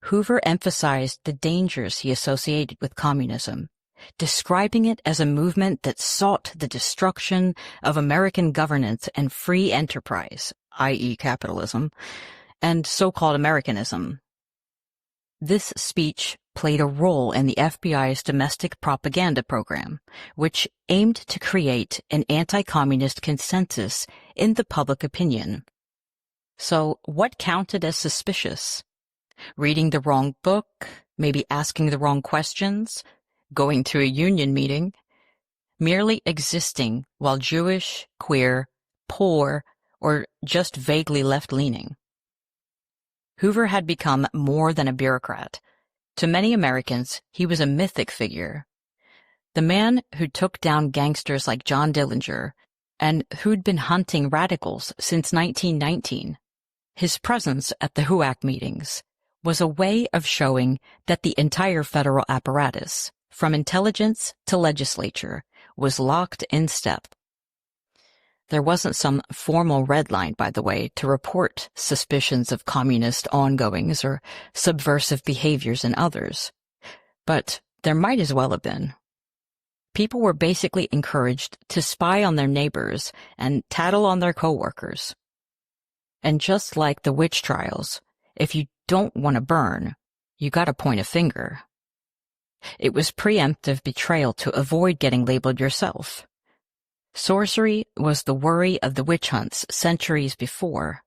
Hoover emphasized the dangers he associated with communism, describing it as a movement that sought the destruction of American governance and free enterprise, i.e. capitalism, and so-called Americanism. This speech played a role in the FBI's domestic propaganda program, which aimed to create an anti-communist consensus in the public opinion. So, what counted as suspicious? Reading the wrong book, maybe asking the wrong questions, going to a union meeting, merely existing while Jewish, queer, poor, or just vaguely left-leaning. Hoover had become more than a bureaucrat. To many Americans, he was a mythic figure. The man who took down gangsters like John Dillinger and who'd been hunting radicals since 1919. His presence at the HUAC meetings was a way of showing that the entire federal apparatus, from intelligence to legislature, was locked in step. There wasn't some formal red line, by the way, to report suspicions of communist ongoings or subversive behaviors in others. But there might as well have been. People were basically encouraged to spy on their neighbors and tattle on their coworkers. And just like the witch trials, if you don't want to burn, you gotta point a finger. It was preemptive betrayal to avoid getting labeled yourself. Sorcery was the worry of the witch hunts centuries before.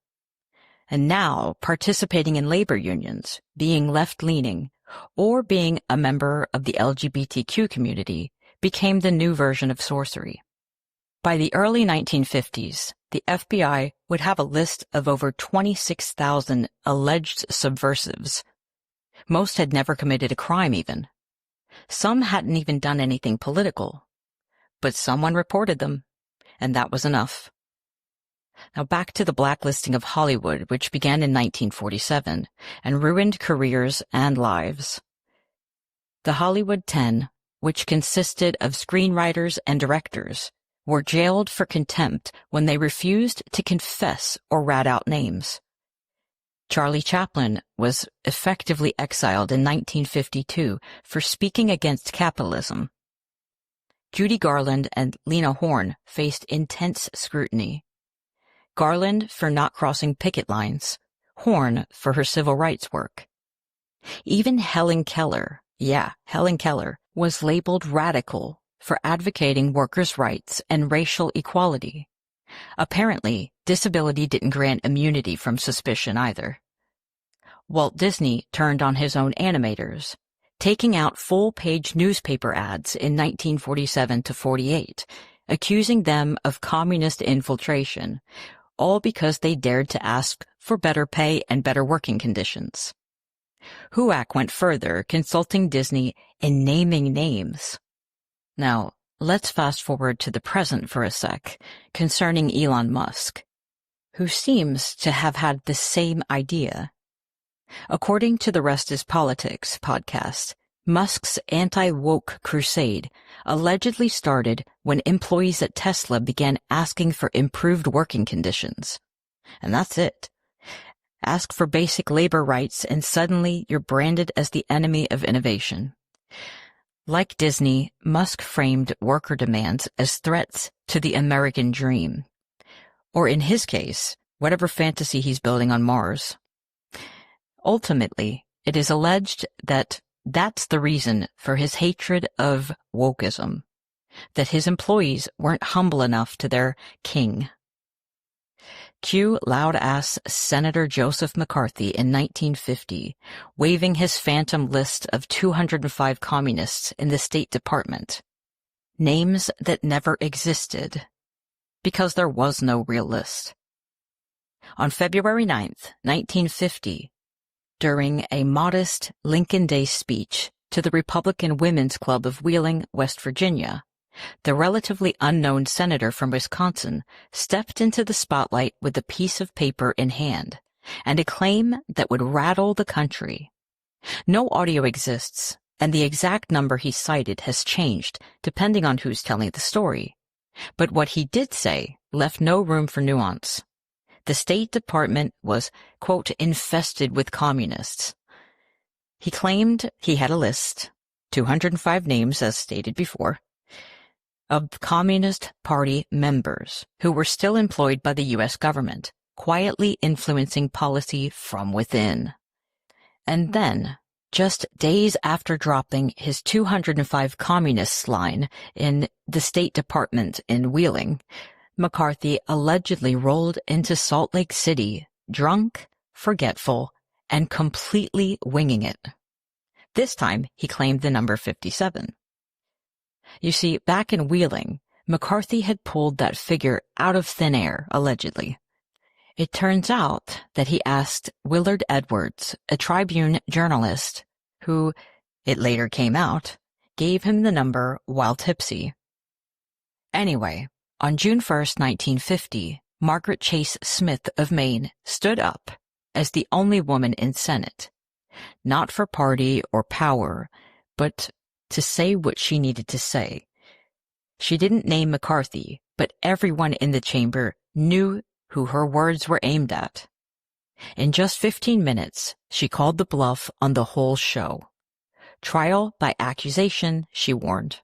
And now, participating in labor unions, being left-leaning, or being a member of the LGBTQ community became the new version of sorcery. By the early 1950s, the FBI would have a list of over 26,000 alleged subversives. Most had never committed a crime even. Some hadn't even done anything political. But someone reported them, and that was enough. Now back to the blacklisting of Hollywood, which began in 1947 and ruined careers and lives. The Hollywood 10, which consisted of screenwriters and directors, were jailed for contempt when they refused to confess or rat out names. Charlie Chaplin was effectively exiled in 1952 for speaking against capitalism. Judy Garland and Lena Horne faced intense scrutiny. Garland for not crossing picket lines, Horne for her civil rights work. Even Helen Keller, was labeled radical for advocating workers' rights and racial equality. Apparently, disability didn't grant immunity from suspicion either. Walt Disney turned on his own animators, taking out full-page newspaper ads in 1947 to 48, accusing them of communist infiltration, all because they dared to ask for better pay and better working conditions. HUAC went further, consulting Disney in naming names. Now, let's fast forward to the present for a sec, concerning Elon Musk, who seems to have had the same idea. According to the Rest is Politics podcast, Musk's anti-woke crusade allegedly started when employees at Tesla began asking for improved working conditions. And that's it. Ask for basic labor rights and suddenly you're branded as the enemy of innovation. Like Disney, Musk framed worker demands as threats to the American dream. Or in his case, whatever fantasy he's building on Mars. Ultimately, it is alleged that that's the reason for his hatred of wokeism, that his employees weren't humble enough to their king. Cue loud-ass Senator Joseph McCarthy in 1950, waving his phantom list of 205 communists in the State Department. Names that never existed, because there was no real list. On February 9th, 1950, during a modest Lincoln Day speech to the Republican Women's Club of Wheeling, West Virginia, the relatively unknown senator from Wisconsin stepped into the spotlight with a piece of paper in hand and a claim that would rattle the country. No audio exists, and the exact number he cited has changed depending on who's telling the story. But what he did say left no room for nuance. The State Department was, quote, infested with communists. He claimed he had a list, 205 names as stated before, of Communist Party members who were still employed by the U.S. government, quietly influencing policy from within. And then, just days after dropping his 205 communists line in the State Department in Wheeling, McCarthy allegedly rolled into Salt Lake City, drunk, forgetful, and completely winging it. This time, he claimed the number 57. You see, back in Wheeling, McCarthy had pulled that figure out of thin air, allegedly. It turns out that he asked Willard Edwards, a Tribune journalist, who, it later came out, gave him the number while tipsy. Anyway, on June 1st, 1950, Margaret Chase Smith of Maine stood up as the only woman in Senate, not for party or power, but to say what she needed to say. She didn't name McCarthy, but everyone in the chamber knew who her words were aimed at. In just 15 minutes, she called the bluff on the whole show. Trial by accusation, she warned.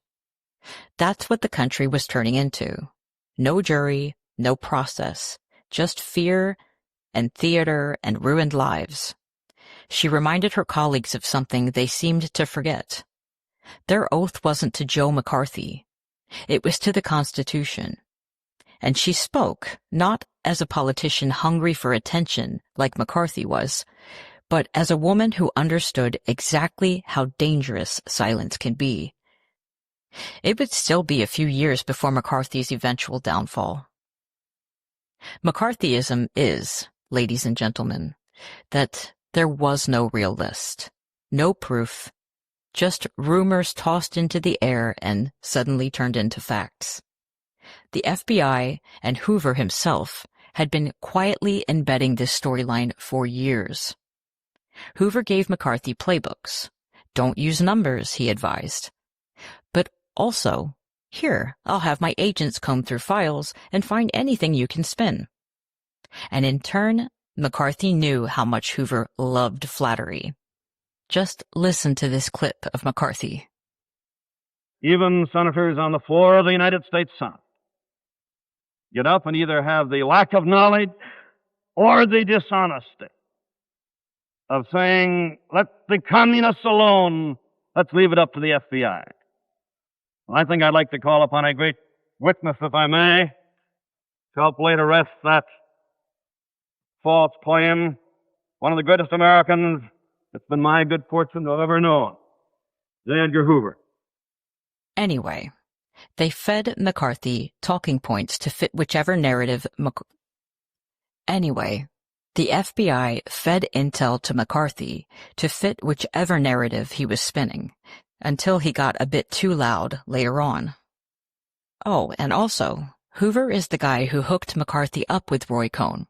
That's what the country was turning into. No jury, no process, just fear and theater and ruined lives. She reminded her colleagues of something they seemed to forget. Their oath wasn't to Joe McCarthy. It was to the Constitution. And she spoke, not as a politician hungry for attention like McCarthy was, but as a woman who understood exactly how dangerous silence can be. It would still be a few years before McCarthy's eventual downfall. McCarthyism is, ladies and gentlemen, that there was no real list, no proof, just rumors tossed into the air and suddenly turned into facts. The FBI and Hoover himself had been quietly embedding this storyline for years. Hoover gave McCarthy playbooks. Don't use numbers, he advised. But also, here, I'll have my agents comb through files and find anything you can spin. And in turn, McCarthy knew how much Hoover loved flattery. Just listen to this clip of McCarthy. Even senators on the floor of the United States Senate get up and either have the lack of knowledge or the dishonesty of saying, let the communists alone, let's leave it up to the FBI. Well, I think I'd like to call upon a great witness, if I may, to help lay to rest that false claim. One of the greatest Americans it's been my good fortune to have ever known, J. Edgar Hoover. Anyway, they fed McCarthy talking points to fit whichever narrative the FBI fed intel to McCarthy to fit whichever narrative he was spinning, until he got a bit too loud later on. Oh, and also, Hoover is the guy who hooked McCarthy up with Roy Cohn.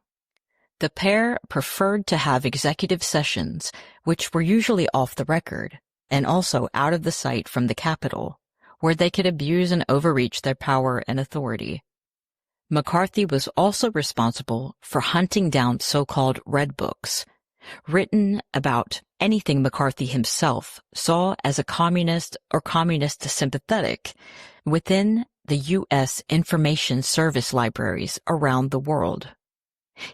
The pair preferred to have executive sessions, which were usually off the record, and also out of the sight from the Capitol, where they could abuse and overreach their power and authority. McCarthy was also responsible for hunting down so-called red books, written about anything McCarthy himself saw as a communist or communist sympathetic within the U.S. Information Service libraries around the world.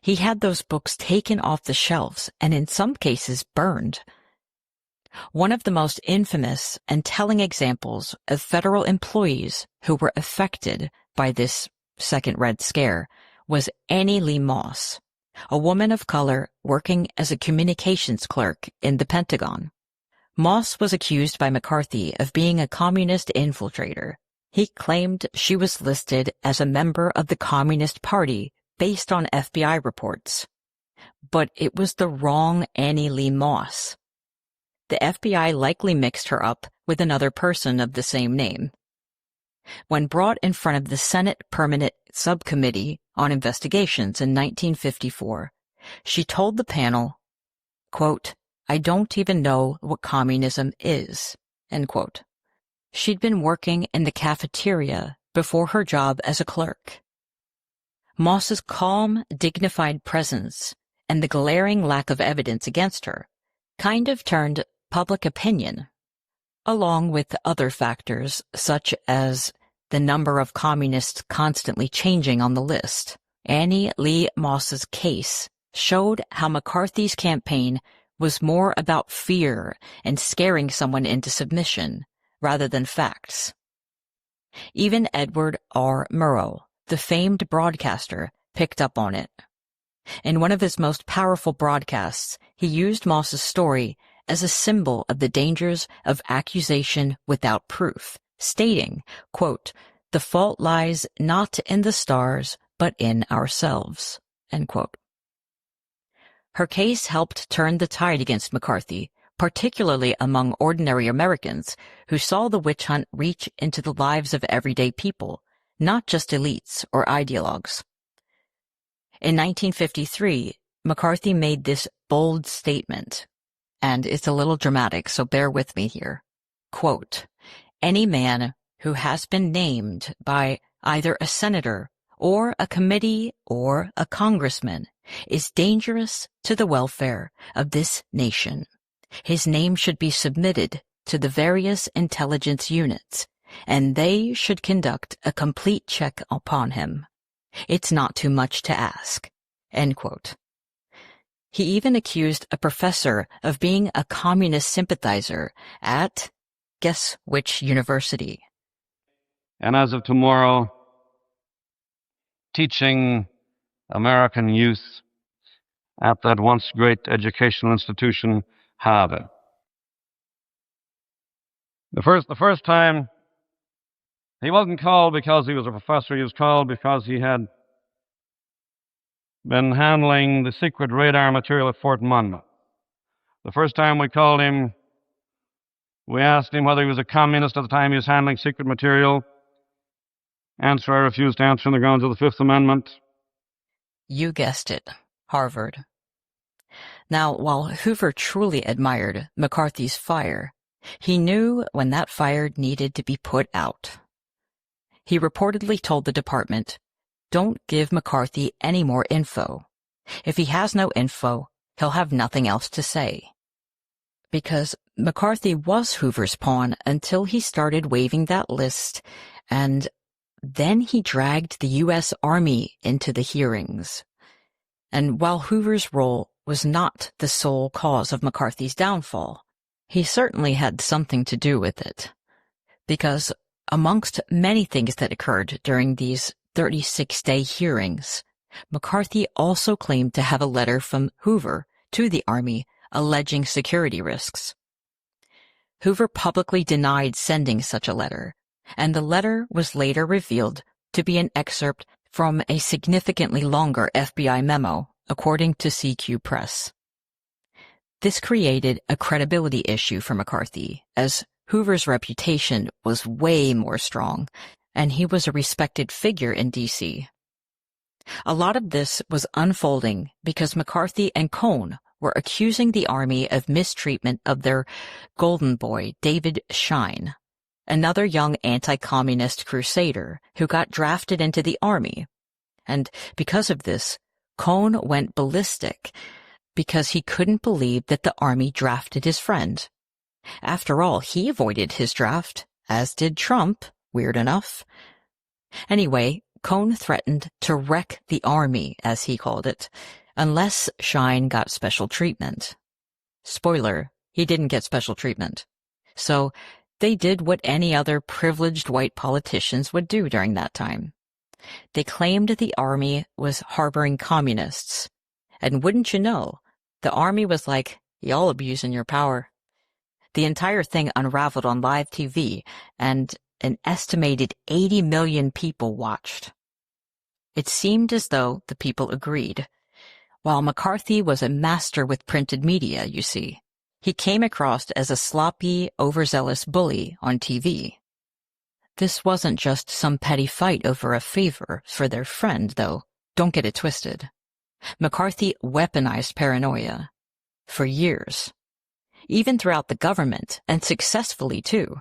He had those books taken off the shelves and in some cases burned. One of the most infamous and telling examples of federal employees who were affected by this second Red Scare was Annie Lee Moss, a woman of color working as a communications clerk in the Pentagon. Moss was accused by McCarthy of being a communist infiltrator. He claimed she was listed as a member of the Communist Party based on FBI reports. But it was the wrong Annie Lee Moss. The FBI likely mixed her up with another person of the same name. When brought in front of the Senate Permanent Subcommittee on Investigations in 1954, she told the panel, quote, "I don't even know what communism is," end quote. She'd been working in the cafeteria before her job as a clerk. Moss's calm, dignified presence and the glaring lack of evidence against her kind of turned public opinion, along with other factors such as the number of communists constantly changing on the list. Annie Lee Moss's case showed how McCarthy's campaign was more about fear and scaring someone into submission rather than facts. Even Edward R. Murrow, the famed broadcaster, picked up on it. In one of his most powerful broadcasts, he used Moss's story as a symbol of the dangers of accusation without proof, stating, quote, "The fault lies not in the stars, but in ourselves," end quote. Her case helped turn the tide against McCarthy, particularly among ordinary Americans who saw the witch hunt reach into the lives of everyday people, not just elites or ideologues. In 1953, McCarthy made this bold statement, and it's a little dramatic, so bear with me here. Quote, "Any man who has been named by either a senator or a committee or a congressman is dangerous to the welfare of this nation. His name should be submitted to the various intelligence units, and they should conduct a complete check upon him. It's not too much to ask," end quote. He even accused a professor of being a communist sympathizer at, guess which university? And as of tomorrow, teaching American youth at that once great educational institution, Harvard. The first time, he wasn't called because he was a professor. He was called because he had been handling the secret radar material at Fort Monmouth. The first time we called him, we asked him whether he was a communist at the time he was handling secret material. Answer: I refused to answer on the grounds of the Fifth Amendment. You guessed it, Harvard. Now, while Hoover truly admired McCarthy's fire, he knew when that fire needed to be put out. He reportedly told the department, "Don't give McCarthy any more info. If he has no info, he'll have nothing else to say." Because McCarthy was Hoover's pawn until he started waving that list, and then he dragged the U.S. Army into the hearings. And while Hoover's role was not the sole cause of McCarthy's downfall, he certainly had something to do with it. Because amongst many things that occurred during these 36-day hearings, McCarthy also claimed to have a letter from Hoover to the Army alleging security risks. Hoover publicly denied sending such a letter, and the letter was later revealed to be an excerpt from a significantly longer FBI memo, according to CQ Press. This created a credibility issue for McCarthy, as Hoover's reputation was way more strong, and he was a respected figure in D.C. A lot of this was unfolding because McCarthy and Cohn were accusing the Army of mistreatment of their golden boy, David Schein, another young anti-communist crusader who got drafted into the Army. And because of this, Cohn went ballistic because he couldn't believe that the Army drafted his friend. After all, he avoided his draft, as did Trump, weird enough. Anyway, Cohn threatened to wreck the Army, as he called it, unless Schein got special treatment. Spoiler, he didn't get special treatment. So they did what any other privileged white politicians would do during that time. They claimed the Army was harboring communists. And wouldn't you know, the Army was like, "Y'all abusing your power." The entire thing unraveled on live TV, and an estimated 80 million people watched. It seemed as though the people agreed. While McCarthy was a master with printed media, you see, he came across as a sloppy, overzealous bully on TV. This wasn't just some petty fight over a favor for their friend, though. Don't get it twisted. McCarthy weaponized paranoia. For years. Even throughout the government, and successfully too.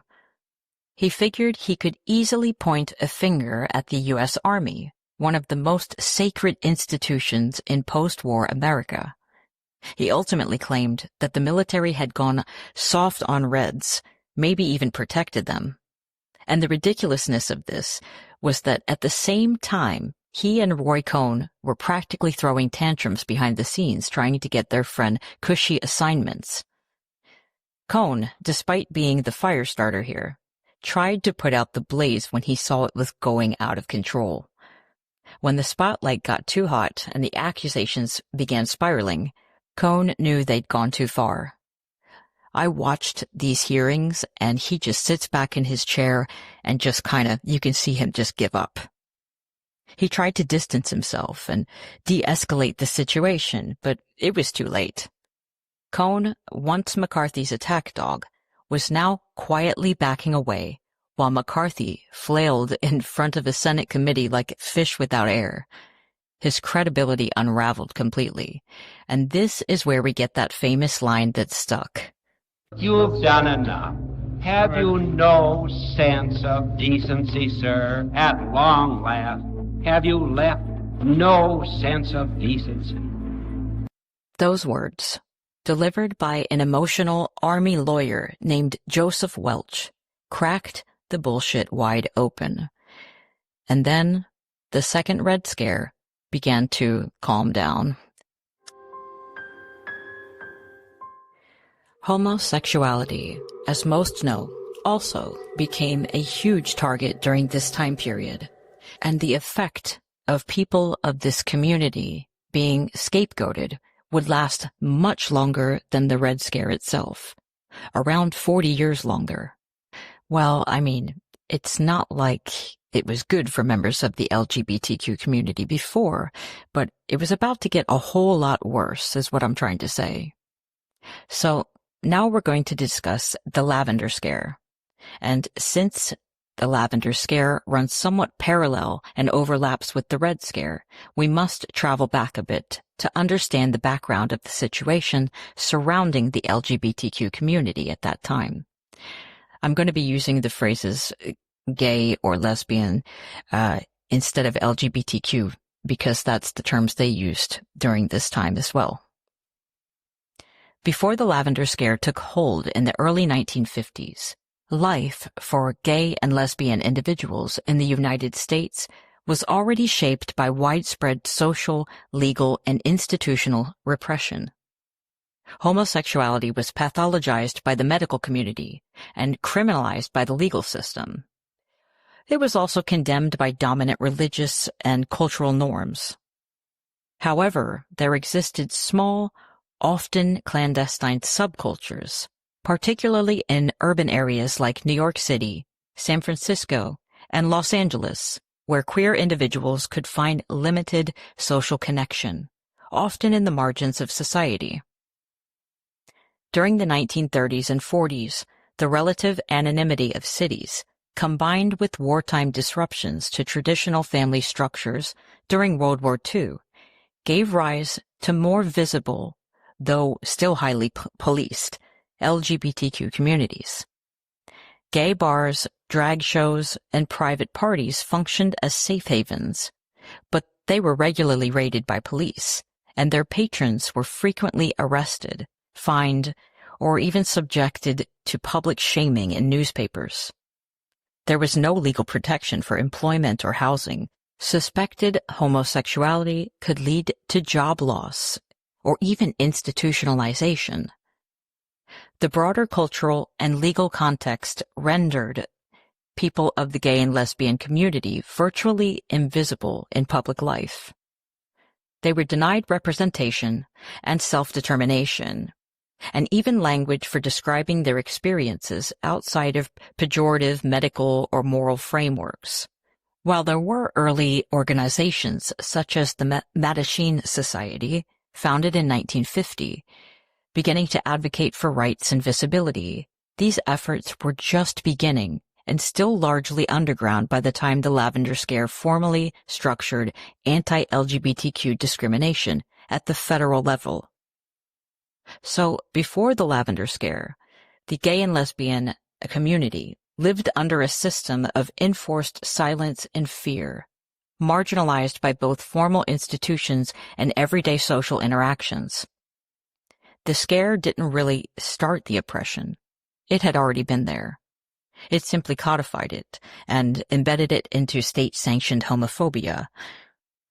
He figured he could easily point a finger at the U.S. Army, one of the most sacred institutions in post-war America. He ultimately claimed that the military had gone soft on Reds, maybe even protected them. And the ridiculousness of this was that at the same time, he and Roy Cohn were practically throwing tantrums behind the scenes trying to get their friend cushy assignments. Cohn, despite being the fire starter here, tried to put out the blaze when he saw it was going out of control. When the spotlight got too hot and the accusations began spiraling, Cohn knew they'd gone too far. I watched these hearings, and he just sits back in his chair and just you can see him just give up. He tried to distance himself and de-escalate the situation, but it was too late. Cohn, once McCarthy's attack dog, was now quietly backing away, while McCarthy flailed in front of a Senate committee like fish without air. His credibility unraveled completely, and this is where we get that famous line that stuck. You've done enough. Have you no sense of decency, sir? At long last, have you left no sense of decency? Those words, delivered by an emotional Army lawyer named Joseph Welch, cracked the bullshit wide open. And then the second Red Scare began to calm down. Homosexuality, as most know, also became a huge target during this time period, and the effect of people of this community being scapegoated would last much longer than the Red Scare itself, around 40 years longer. Well, I mean, it's not like it was good for members of the LGBTQ community before, but it was about to get a whole lot worse, is what I'm trying to say. So, now we're going to discuss the Lavender Scare. And since the Lavender Scare runs somewhat parallel and overlaps with the Red Scare, we must travel back a bit to understand the background of the situation surrounding the LGBTQ community at that time. I'm going to be using the phrases gay or lesbian instead of LGBTQ because that's the terms they used during this time as well. Before the Lavender Scare took hold in the early 1950s, life for gay and lesbian individuals in the United States was already shaped by widespread social, legal, and institutional repression. Homosexuality was pathologized by the medical community and criminalized by the legal system. It was also condemned by dominant religious and cultural norms. However, there existed small, often clandestine subcultures, particularly in urban areas like New York City, San Francisco, and Los Angeles, where queer individuals could find limited social connection, often in the margins of society. During the 1930s and 40s, the relative anonymity of cities, combined with wartime disruptions to traditional family structures during World War II, gave rise to more visible, though still highly policed, LGBTQ communities. Gay bars, drag shows, and private parties functioned as safe havens, but they were regularly raided by police, and their patrons were frequently arrested, fined, or even subjected to public shaming in newspapers. There was no legal protection for employment or housing. Suspected homosexuality could lead to job loss or even institutionalization. The broader cultural and legal context rendered people of the gay and lesbian community virtually invisible in public life. They were denied representation and self-determination, and even language for describing their experiences outside of pejorative medical or moral frameworks. While there were early organizations such as the Mattachine Society, founded in 1950, beginning to advocate for rights and visibility, these efforts were just beginning and still largely underground by the time the Lavender Scare formally structured anti-LGBTQ discrimination at the federal level. So, before the Lavender Scare, the gay and lesbian community lived under a system of enforced silence and fear, marginalized by both formal institutions and everyday social interactions. The scare didn't really start the oppression. It had already been there. It simply codified it and embedded it into state-sanctioned homophobia.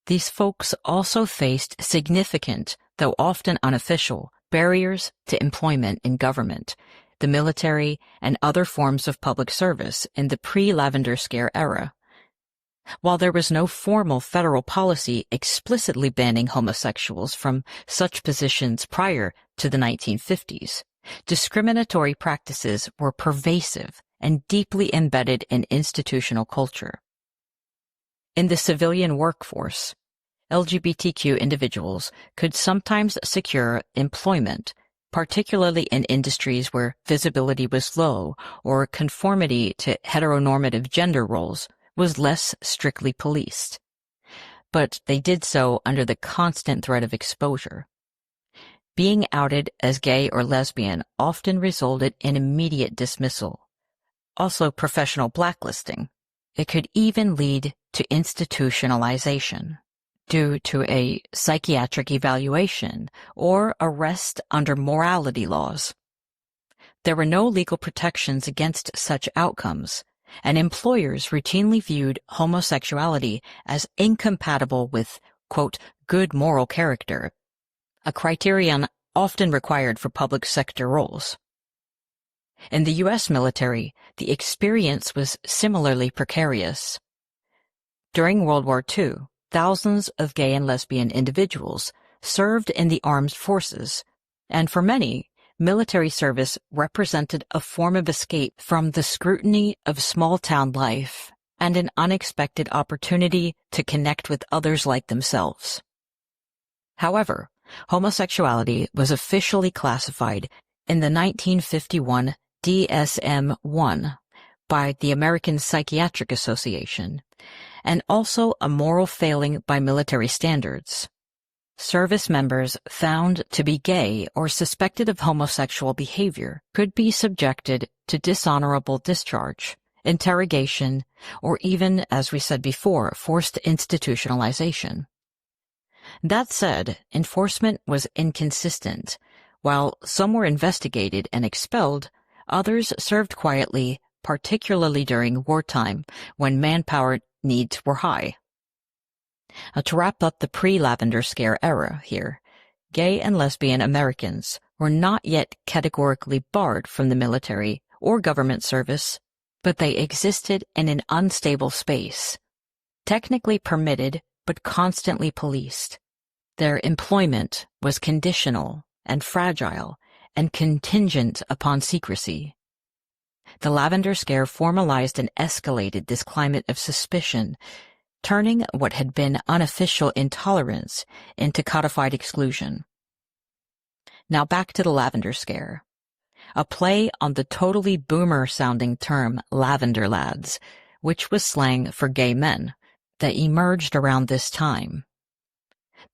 These folks also faced significant, though often unofficial, barriers to employment in government, the military, and other forms of public service in the pre-Lavender Scare era. While there was no formal federal policy explicitly banning homosexuals from such positions prior to the 1950s, discriminatory practices were pervasive and deeply embedded in institutional culture. In the civilian workforce, LGBTQ individuals could sometimes secure employment, particularly in industries where visibility was low or conformity to heteronormative gender roles was less strictly policed. But they did so under the constant threat of exposure. Being outed as gay or lesbian often resulted in immediate dismissal, also professional blacklisting. It could even lead to institutionalization due to a psychiatric evaluation or arrest under morality laws. There were no legal protections against such outcomes, and employers routinely viewed homosexuality as incompatible with, quote, good moral character, a criterion often required for public sector roles. In the U.S. military, the experience was similarly precarious. During World War II, thousands of gay and lesbian individuals served in the armed forces, and for many, military service represented a form of escape from the scrutiny of small-town life and an unexpected opportunity to connect with others like themselves. However, homosexuality was officially classified in the 1951 DSM-1 by the American Psychiatric Association, and also a moral failing by military standards. Service members found to be gay or suspected of homosexual behavior could be subjected to dishonorable discharge, interrogation, or even, as we said before, forced institutionalization. That said, enforcement was inconsistent. While some were investigated and expelled, others served quietly, particularly during wartime when manpower needs were high. To wrap up the pre-Lavender Scare era here, gay and lesbian Americans were not yet categorically barred from the military or government service, but they existed in an unstable space, technically permitted but constantly policed. Their employment was conditional and fragile and contingent upon secrecy. The Lavender Scare formalized and escalated this climate of suspicion, turning what had been unofficial intolerance into codified exclusion. Now back to the Lavender Scare, a play on the totally boomer-sounding term lavender lads, which was slang for gay men, that emerged around this time.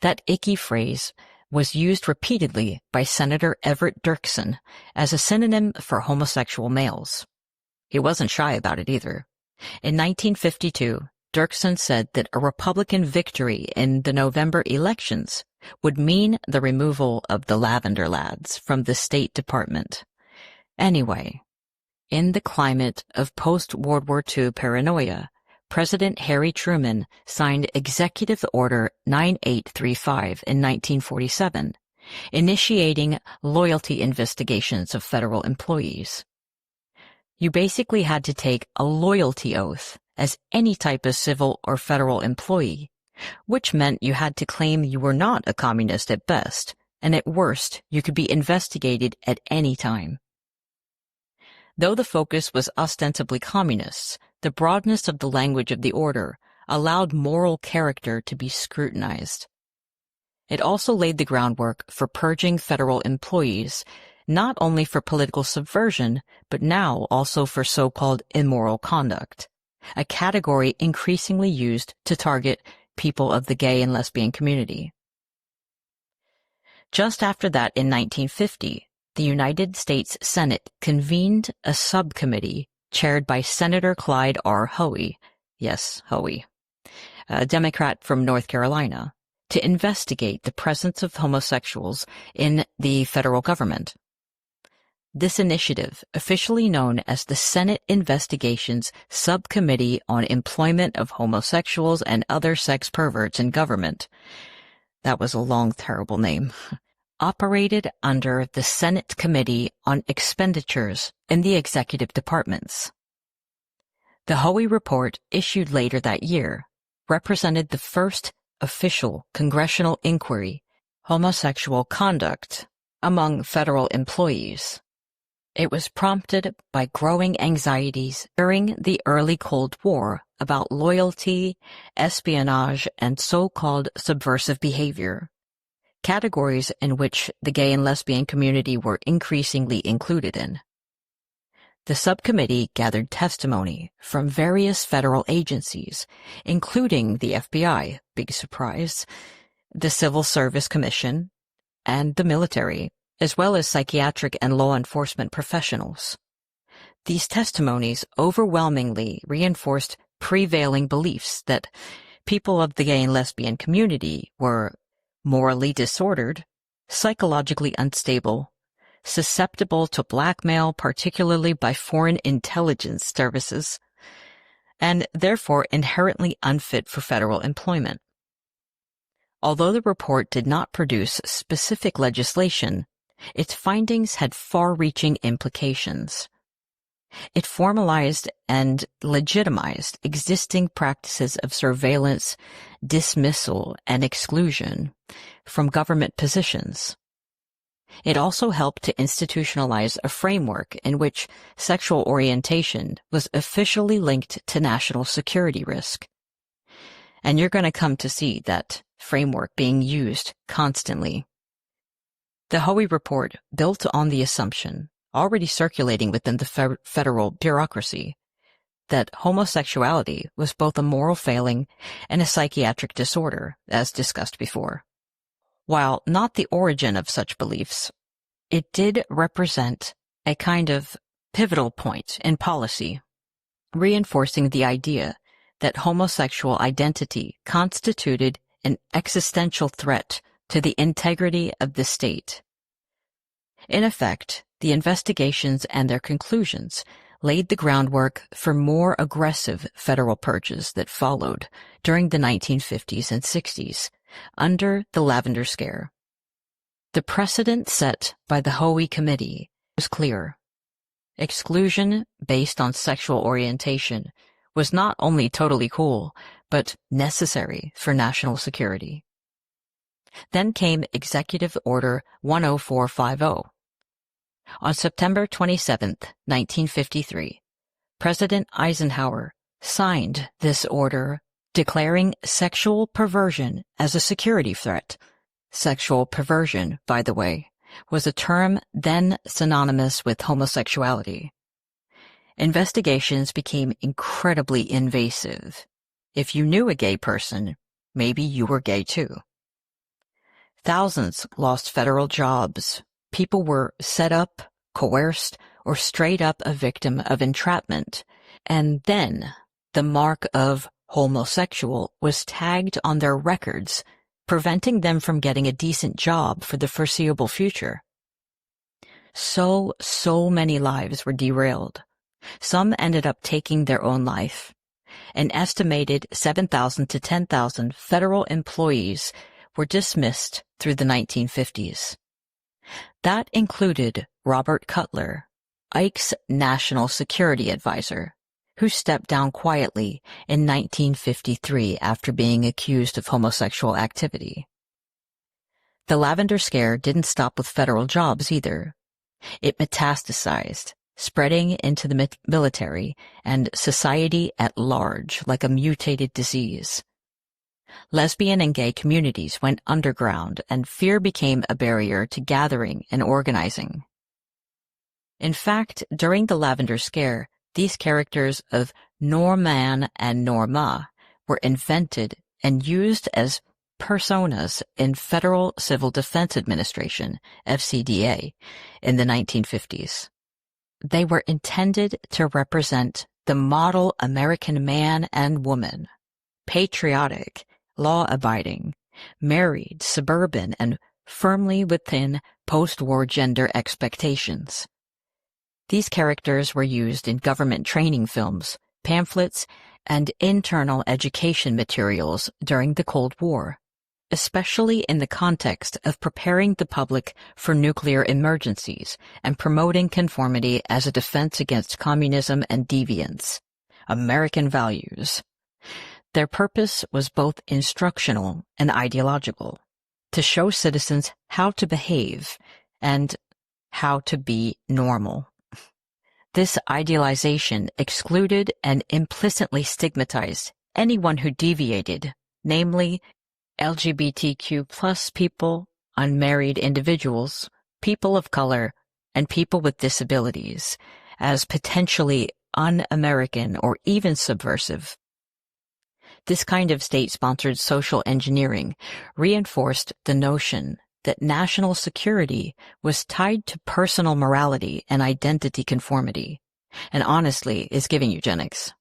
That icky phrase was used repeatedly by Senator Everett Dirksen as a synonym for homosexual males. He wasn't shy about it either. In 1952, Dirksen said that a Republican victory in the November elections would mean the removal of the Lavender Lads from the State Department. Anyway, in the climate of post-World War II paranoia, President Harry Truman signed Executive Order 9835 in 1947, initiating loyalty investigations of federal employees. You basically had to take a loyalty oath as any type of civil or federal employee, which meant you had to claim you were not a communist at best, and at worst, you could be investigated at any time. Though the focus was ostensibly communists, the broadness of the language of the order allowed moral character to be scrutinized. It also laid the groundwork for purging federal employees, not only for political subversion, but now also for so-called immoral conduct, a category increasingly used to target people of the gay and lesbian community. Just after that, in 1950, the United States Senate convened a subcommittee chaired by Senator Clyde R. Hoey, yes, Hoey, a Democrat from North Carolina, to investigate the presence of homosexuals in the federal government. This initiative, officially known as the Senate Investigations Subcommittee on Employment of Homosexuals and Other Sex Perverts in Government, that was a long, terrible name, operated under the Senate Committee on Expenditures in the executive departments. The Hoey Report, issued later that year, represented the first official congressional inquiry homosexual conduct among federal employees. It was prompted by growing anxieties during the early Cold War about loyalty, espionage, and so-called subversive behavior, categories in which the gay and lesbian community were increasingly included in. The subcommittee gathered testimony from various federal agencies, including the FBI, big surprise, the Civil Service Commission, and the military, as well as psychiatric and law enforcement professionals. These testimonies overwhelmingly reinforced prevailing beliefs that people of the gay and lesbian community were morally disordered, psychologically unstable, susceptible to blackmail, particularly by foreign intelligence services, and therefore inherently unfit for federal employment. Although the report did not produce specific legislation, its findings had far-reaching implications. It formalized and legitimized existing practices of surveillance, dismissal, and exclusion from government positions. It also helped to institutionalize a framework in which sexual orientation was officially linked to national security risk. And you're going to come to see that framework being used constantly. The Hoey Report built on the assumption, already circulating within the federal bureaucracy, that homosexuality was both a moral failing and a psychiatric disorder, as discussed before. While not the origin of such beliefs, it did represent a kind of pivotal point in policy, reinforcing the idea that homosexual identity constituted an existential threat to the integrity of the state. In effect, the investigations and their conclusions laid the groundwork for more aggressive federal purges that followed during the 1950s and 60s under the Lavender Scare. The precedent set by the Hoey Committee was clear. Exclusion based on sexual orientation was not only totally cool, but necessary for national security. Then came Executive Order 10450. On September 27, 1953, President Eisenhower signed this order declaring sexual perversion as a security threat. Sexual perversion, by the way, was a term then synonymous with homosexuality. Investigations became incredibly invasive. If you knew a gay person, maybe you were gay too. Thousands lost federal jobs. People were set up, coerced, or straight up a victim of entrapment. And then the mark of homosexual was tagged on their records, preventing them from getting a decent job for the foreseeable future. So many lives were derailed. Some ended up taking their own life. An estimated 7,000 to 10,000 federal employees were dismissed through the 1950s. That included Robert Cutler, Ike's national security advisor, who stepped down quietly in 1953 after being accused of homosexual activity. The Lavender Scare didn't stop with federal jobs either. It metastasized, spreading into the military and society at large like a mutated disease. Lesbian and gay communities went underground, and fear became a barrier to gathering and organizing. In fact, during the Lavender Scare, these characters of Norman and Norma were invented and used as personas in Federal Civil Defense Administration, FCDA, in the 1950s. they were intended to represent the model American man and woman, patriotic, law-abiding, married, suburban, and firmly within post-war gender expectations. These characters were used in government training films, pamphlets, and internal education materials during the Cold War, especially in the context of preparing the public for nuclear emergencies and promoting conformity as a defense against communism and deviance, American values. Their purpose was both instructional and ideological, to show citizens how to behave and how to be normal. This idealization excluded and implicitly stigmatized anyone who deviated, namely LGBTQ plus people, unmarried individuals, people of color, and people with disabilities, as potentially un-American or even subversive. This kind of state-sponsored social engineering reinforced the notion that national security was tied to personal morality and identity conformity, and honestly is giving eugenics.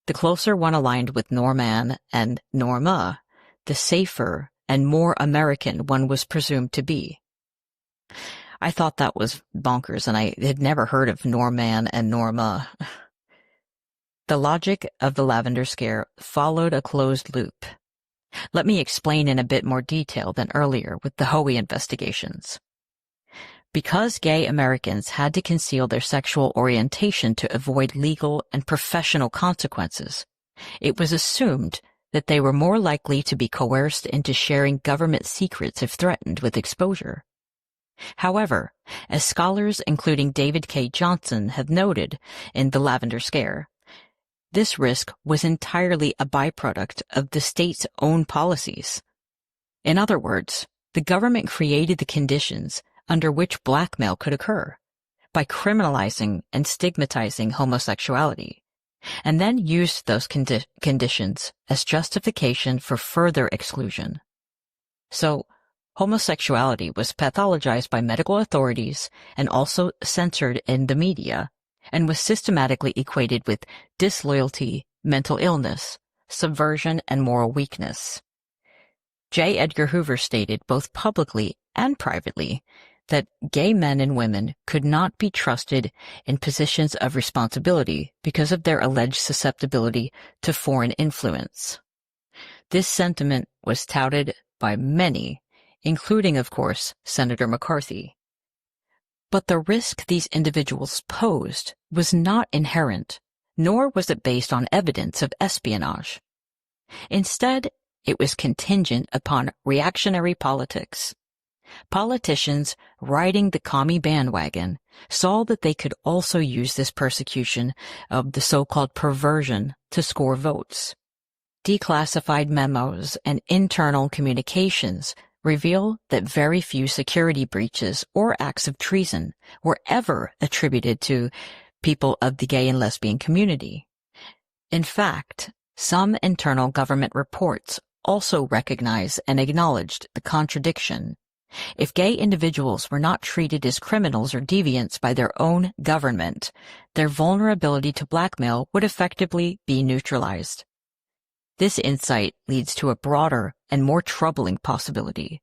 The closer one aligned with Norman and Norma, the safer and more American one was presumed to be. I thought that was bonkers, and I had never heard of Norman and Norma. The logic of the Lavender Scare followed a closed loop. Let me explain in a bit more detail than earlier with the Hoey investigations. Because gay Americans had to conceal their sexual orientation to avoid legal and professional consequences, it was assumed that they were more likely to be coerced into sharing government secrets if threatened with exposure. However, as scholars including David K. Johnson have noted in The Lavender Scare, this risk was entirely a byproduct of the state's own policies. In other words, the government created the conditions under which blackmail could occur by criminalizing and stigmatizing homosexuality, and then used those conditions as justification for further exclusion. So, homosexuality was pathologized by medical authorities and also censored in the media, and was systematically equated with disloyalty, mental illness, subversion, and moral weakness. J. Edgar Hoover stated both publicly and privately that gay men and women could not be trusted in positions of responsibility because of their alleged susceptibility to foreign influence. This sentiment was touted by many, including, of course, Senator McCarthy. But the risk these individuals posed was not inherent, nor was it based on evidence of espionage. Instead, it was contingent upon reactionary politics. Politicians riding the commie bandwagon saw that they could also use this persecution of the so-called perversion to score votes. Declassified memos and internal communications reveal that very few security breaches or acts of treason were ever attributed to people of the gay and lesbian community. In fact, some internal government reports also recognize and acknowledged the contradiction. If gay individuals were not treated as criminals or deviants by their own government, their vulnerability to blackmail would effectively be neutralized. This insight leads to a broader and more troubling possibility,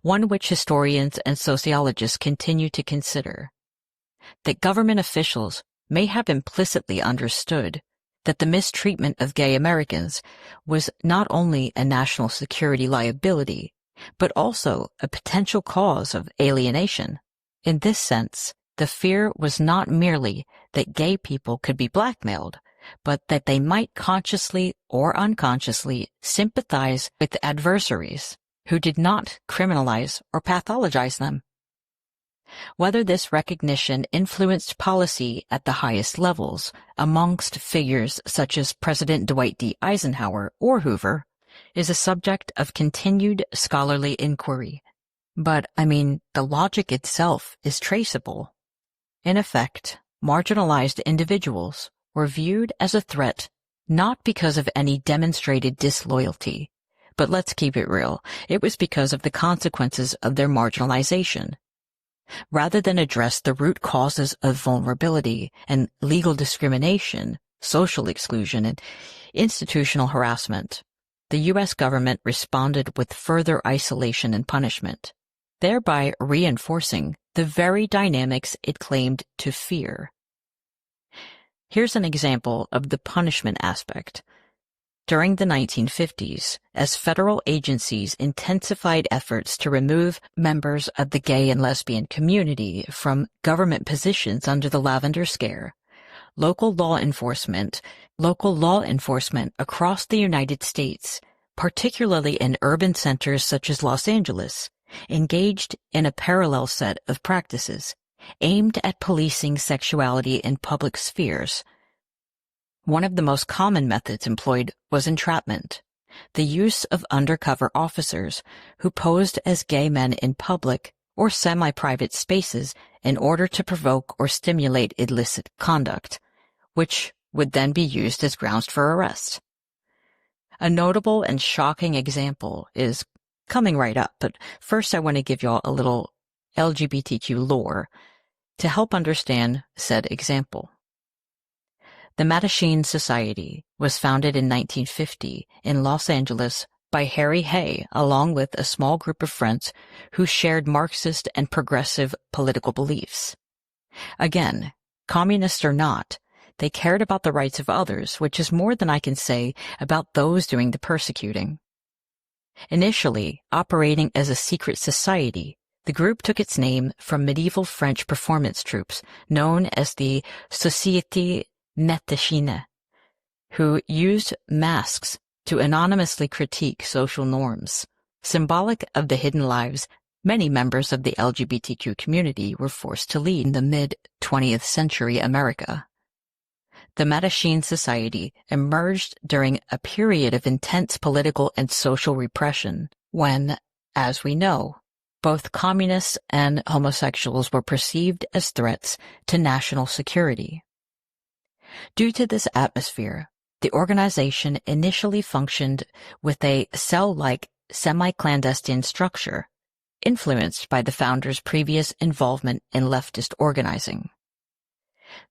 one which historians and sociologists continue to consider, that government officials may have implicitly understood that the mistreatment of gay Americans was not only a national security liability, but also a potential cause of alienation. In this sense, the fear was not merely that gay people could be blackmailed, but that they might consciously or unconsciously sympathize with adversaries who did not criminalize or pathologize them. Whether this recognition influenced policy at the highest levels amongst figures such as President Dwight D. Eisenhower or Hoover is a subject of continued scholarly inquiry. But, the logic itself is traceable. In effect, marginalized individuals were viewed as a threat not because of any demonstrated disloyalty, but let's keep it real, it was because of the consequences of their marginalization. Rather than address the root causes of vulnerability and legal discrimination, social exclusion, and institutional harassment, the U.S. government responded with further isolation and punishment, thereby reinforcing the very dynamics it claimed to fear. Here's an example of the punishment aspect. During the 1950s, as federal agencies intensified efforts to remove members of the gay and lesbian community from government positions under the Lavender Scare, local law enforcement across the United States, particularly in urban centers such as Los Angeles, engaged in a parallel set of practices aimed at policing sexuality in public spheres. One of the most common methods employed was entrapment, the use of undercover officers who posed as gay men in public or semi-private spaces in order to provoke or stimulate illicit conduct, which would then be used as grounds for arrest. A notable and shocking example is coming right up, but first I want to give y'all a little LGBTQ lore to help understand said example. The Mattachine Society was founded in 1950 in Los Angeles by Harry Hay, along with a small group of friends who shared Marxist and progressive political beliefs. Again, communist or not, they cared about the rights of others, which is more than I can say about those doing the persecuting. Initially operating as a secret society, the group took its name from medieval French performance troupes known as the Société Mattachine, who used masks to anonymously critique social norms. Symbolic of the hidden lives many members of the LGBTQ community were forced to lead in the mid-20th century America. The Mattachine Society emerged during a period of intense political and social repression when, as we know, both communists and homosexuals were perceived as threats to national security. Due to this atmosphere, the organization initially functioned with a cell-like semi-clandestine structure, influenced by the founders' previous involvement in leftist organizing.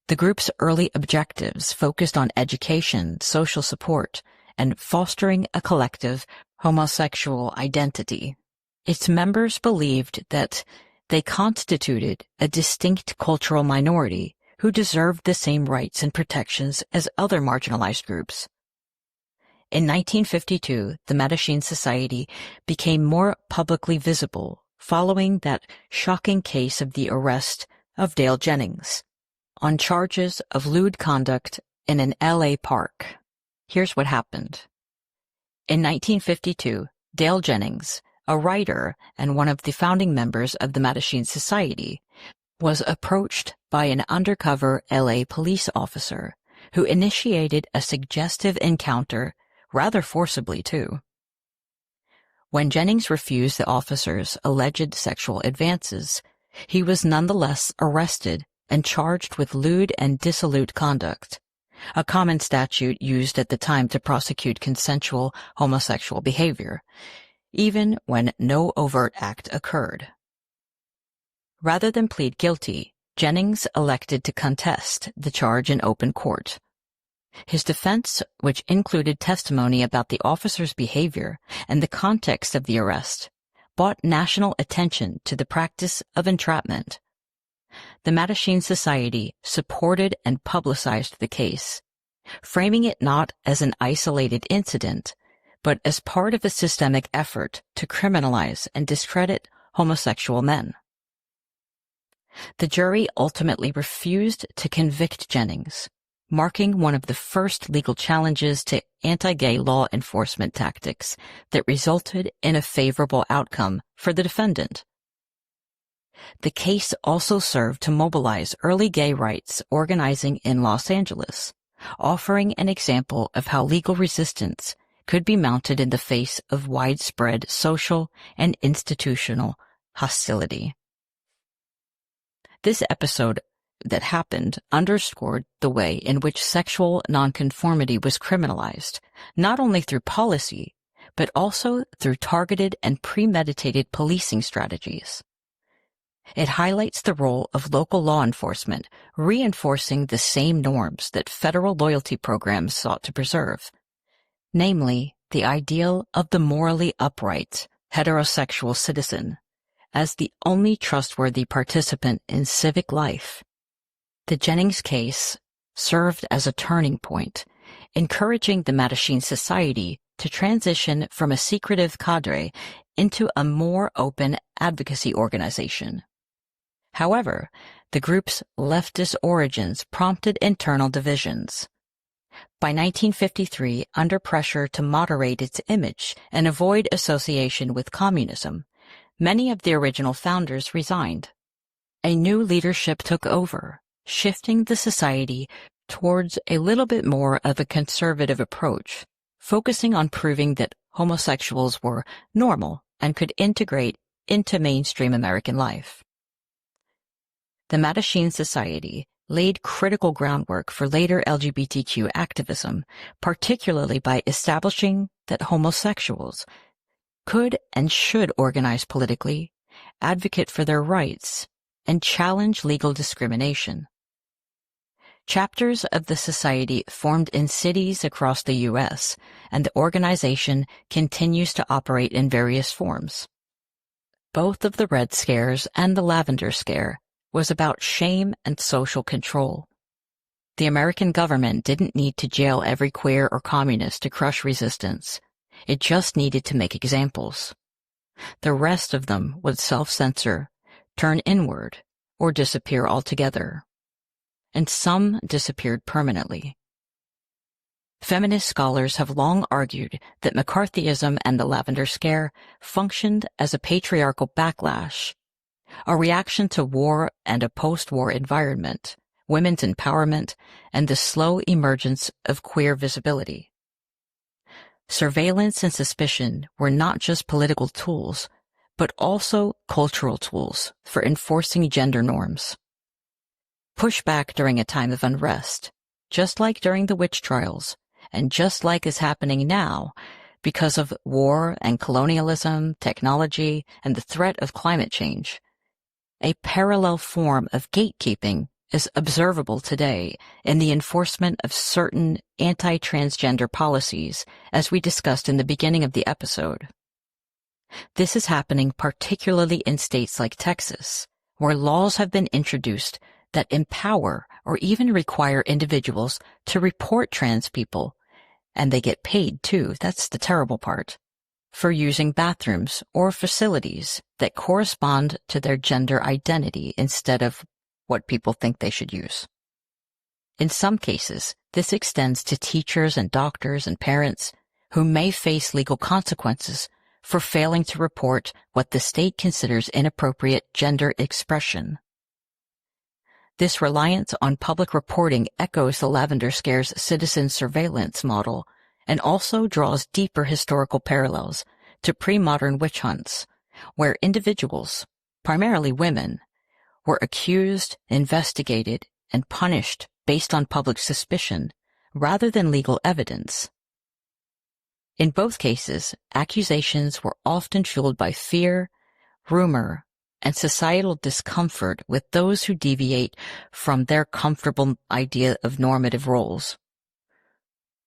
The group's early objectives focused on education, social support, and fostering a collective homosexual identity. Its members believed that they constituted a distinct cultural minority who deserved the same rights and protections as other marginalized groups. In 1952, the Mattachine Society became more publicly visible following that shocking case of the arrest of Dale Jennings on charges of lewd conduct in an LA park. Here's what happened. In 1952, Dale Jennings, a writer and one of the founding members of the Mattachine Society, was approached by an undercover LA police officer who initiated a suggestive encounter, rather forcibly too. When Jennings refused the officer's alleged sexual advances, he was nonetheless arrested and charged with lewd and dissolute conduct, a common statute used at the time to prosecute consensual homosexual behavior, even when no overt act occurred. Rather than plead guilty, Jennings elected to contest the charge in open court. His defense, which included testimony about the officer's behavior and the context of the arrest, brought national attention to the practice of entrapment. The Mattachine Society supported and publicized the case, framing it not as an isolated incident, but as part of a systemic effort to criminalize and discredit homosexual men. The jury ultimately refused to convict Jennings, marking one of the first legal challenges to anti-gay law enforcement tactics that resulted in a favorable outcome for the defendant. The case also served to mobilize early gay rights organizing in Los Angeles, offering an example of how legal resistance could be mounted in the face of widespread social and institutional hostility. This episode that happened underscored the way in which sexual nonconformity was criminalized, not only through policy, but also through targeted and premeditated policing strategies. It highlights the role of local law enforcement, reinforcing the same norms that federal loyalty programs sought to preserve, namely the ideal of the morally upright, heterosexual citizen as the only trustworthy participant in civic life. The Jennings case served as a turning point, encouraging the Mattachine Society to transition from a secretive cadre into a more open advocacy organization. However, the group's leftist origins prompted internal divisions. By 1953, under pressure to moderate its image and avoid association with communism, many of the original founders resigned. A new leadership took over, shifting the society towards a little bit more of a conservative approach, focusing on proving that homosexuals were normal and could integrate into mainstream American life. The Mattachine Society laid critical groundwork for later LGBTQ activism, particularly by establishing that homosexuals could and should organize politically, advocate for their rights, and challenge legal discrimination. Chapters of the society formed in cities across the U.S., and the organization continues to operate in various forms. Both of the Red Scares and the Lavender Scare was about shame and social control. The American government didn't need to jail every queer or communist to crush resistance. It just needed to make examples. The rest of them would self-censor, turn inward, or disappear altogether. And some disappeared permanently. Feminist scholars have long argued that McCarthyism and the Lavender Scare functioned as a patriarchal backlash, a reaction to war and a post-war environment, women's empowerment, and the slow emergence of queer visibility. Surveillance and suspicion were not just political tools, but also cultural tools for enforcing gender norms. Pushback during a time of unrest, just like during the witch trials, and just like is happening now because of war and colonialism, technology, and the threat of climate change. A parallel form of gatekeeping is observable today in the enforcement of certain anti-transgender policies, as we discussed in the beginning of the episode. This is happening particularly in states like Texas, where laws have been introduced that empower or even require individuals to report trans people, and they get paid too, that's the terrible part, for using bathrooms or facilities that correspond to their gender identity instead of what people think they should use. In some cases, this extends to teachers and doctors and parents who may face legal consequences for failing to report what the state considers inappropriate gender expression. This reliance on public reporting echoes the Lavender Scare's citizen surveillance model and also draws deeper historical parallels to pre-modern witch hunts, where individuals, primarily women, were accused, investigated, and punished based on public suspicion rather than legal evidence. In both cases, accusations were often fueled by fear, rumor, and societal discomfort with those who deviate from their comfortable idea of normative roles.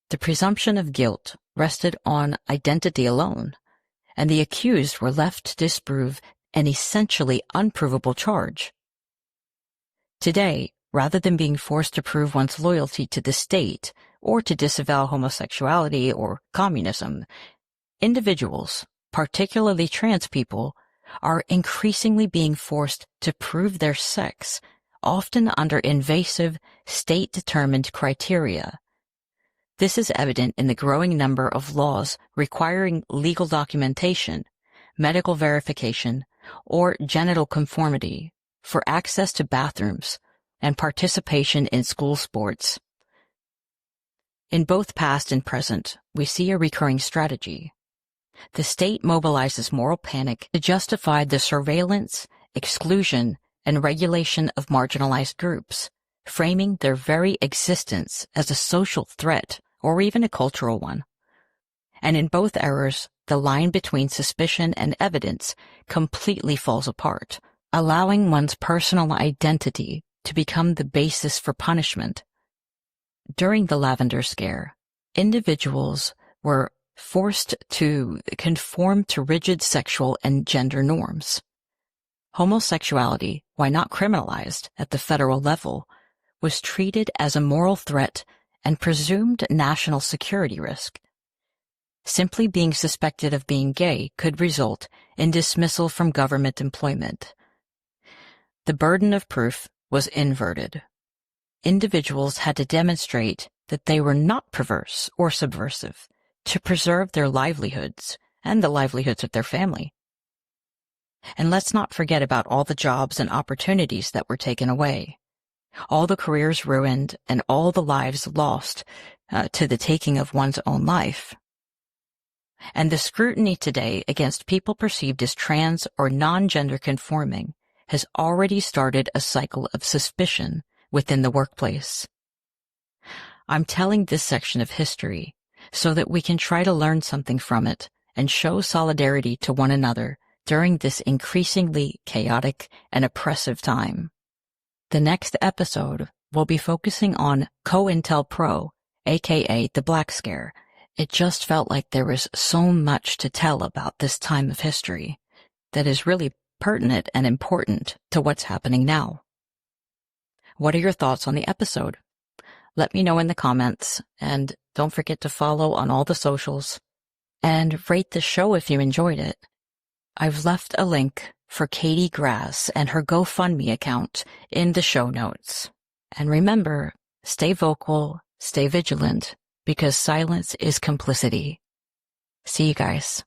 The presumption of guilt rested on identity alone, and the accused were left to disprove an essentially unprovable charge. Today, rather than being forced to prove one's loyalty to the state or to disavow homosexuality or communism, individuals, particularly trans people, are increasingly being forced to prove their sex, often under invasive, state-determined criteria. This is evident in the growing number of laws requiring legal documentation, medical verification, or genital conformity for access to bathrooms and participation in school sports. In both past and present, we see a recurring strategy. The state mobilizes moral panic to justify the surveillance, exclusion, and regulation of marginalized groups, framing their very existence as a social threat or even a cultural one. And in both errors, the line between suspicion and evidence completely falls apart, allowing one's personal identity to become the basis for punishment. During the Lavender Scare, individuals were forced to conform to rigid sexual and gender norms. Homosexuality, while not criminalized at the federal level, was treated as a moral threat and presumed national security risk. Simply being suspected of being gay could result in dismissal from government employment. The burden of proof was inverted. Individuals had to demonstrate that they were not perverse or subversive to preserve their livelihoods and the livelihoods of their family. And let's not forget about all the jobs and opportunities that were taken away, all the careers ruined, and all the lives lost to the taking of one's own life. And the scrutiny today against people perceived as trans or non-gender conforming has already started a cycle of suspicion within the workplace. I'm telling this section of history so that we can try to learn something from it and show solidarity to one another during this increasingly chaotic and oppressive time. The next episode will be focusing on COINTELPRO, aka the Black Scare. It just felt like there was so much to tell about this time of history that is really pertinent and important to what's happening now. What are your thoughts on the episode? Let me know in the comments, and don't forget to follow on all the socials, and rate the show if you enjoyed it. I've left a link for Katie Grass and her GoFundMe account in the show notes. And remember, stay vocal, stay vigilant, because silence is complicity. See you guys.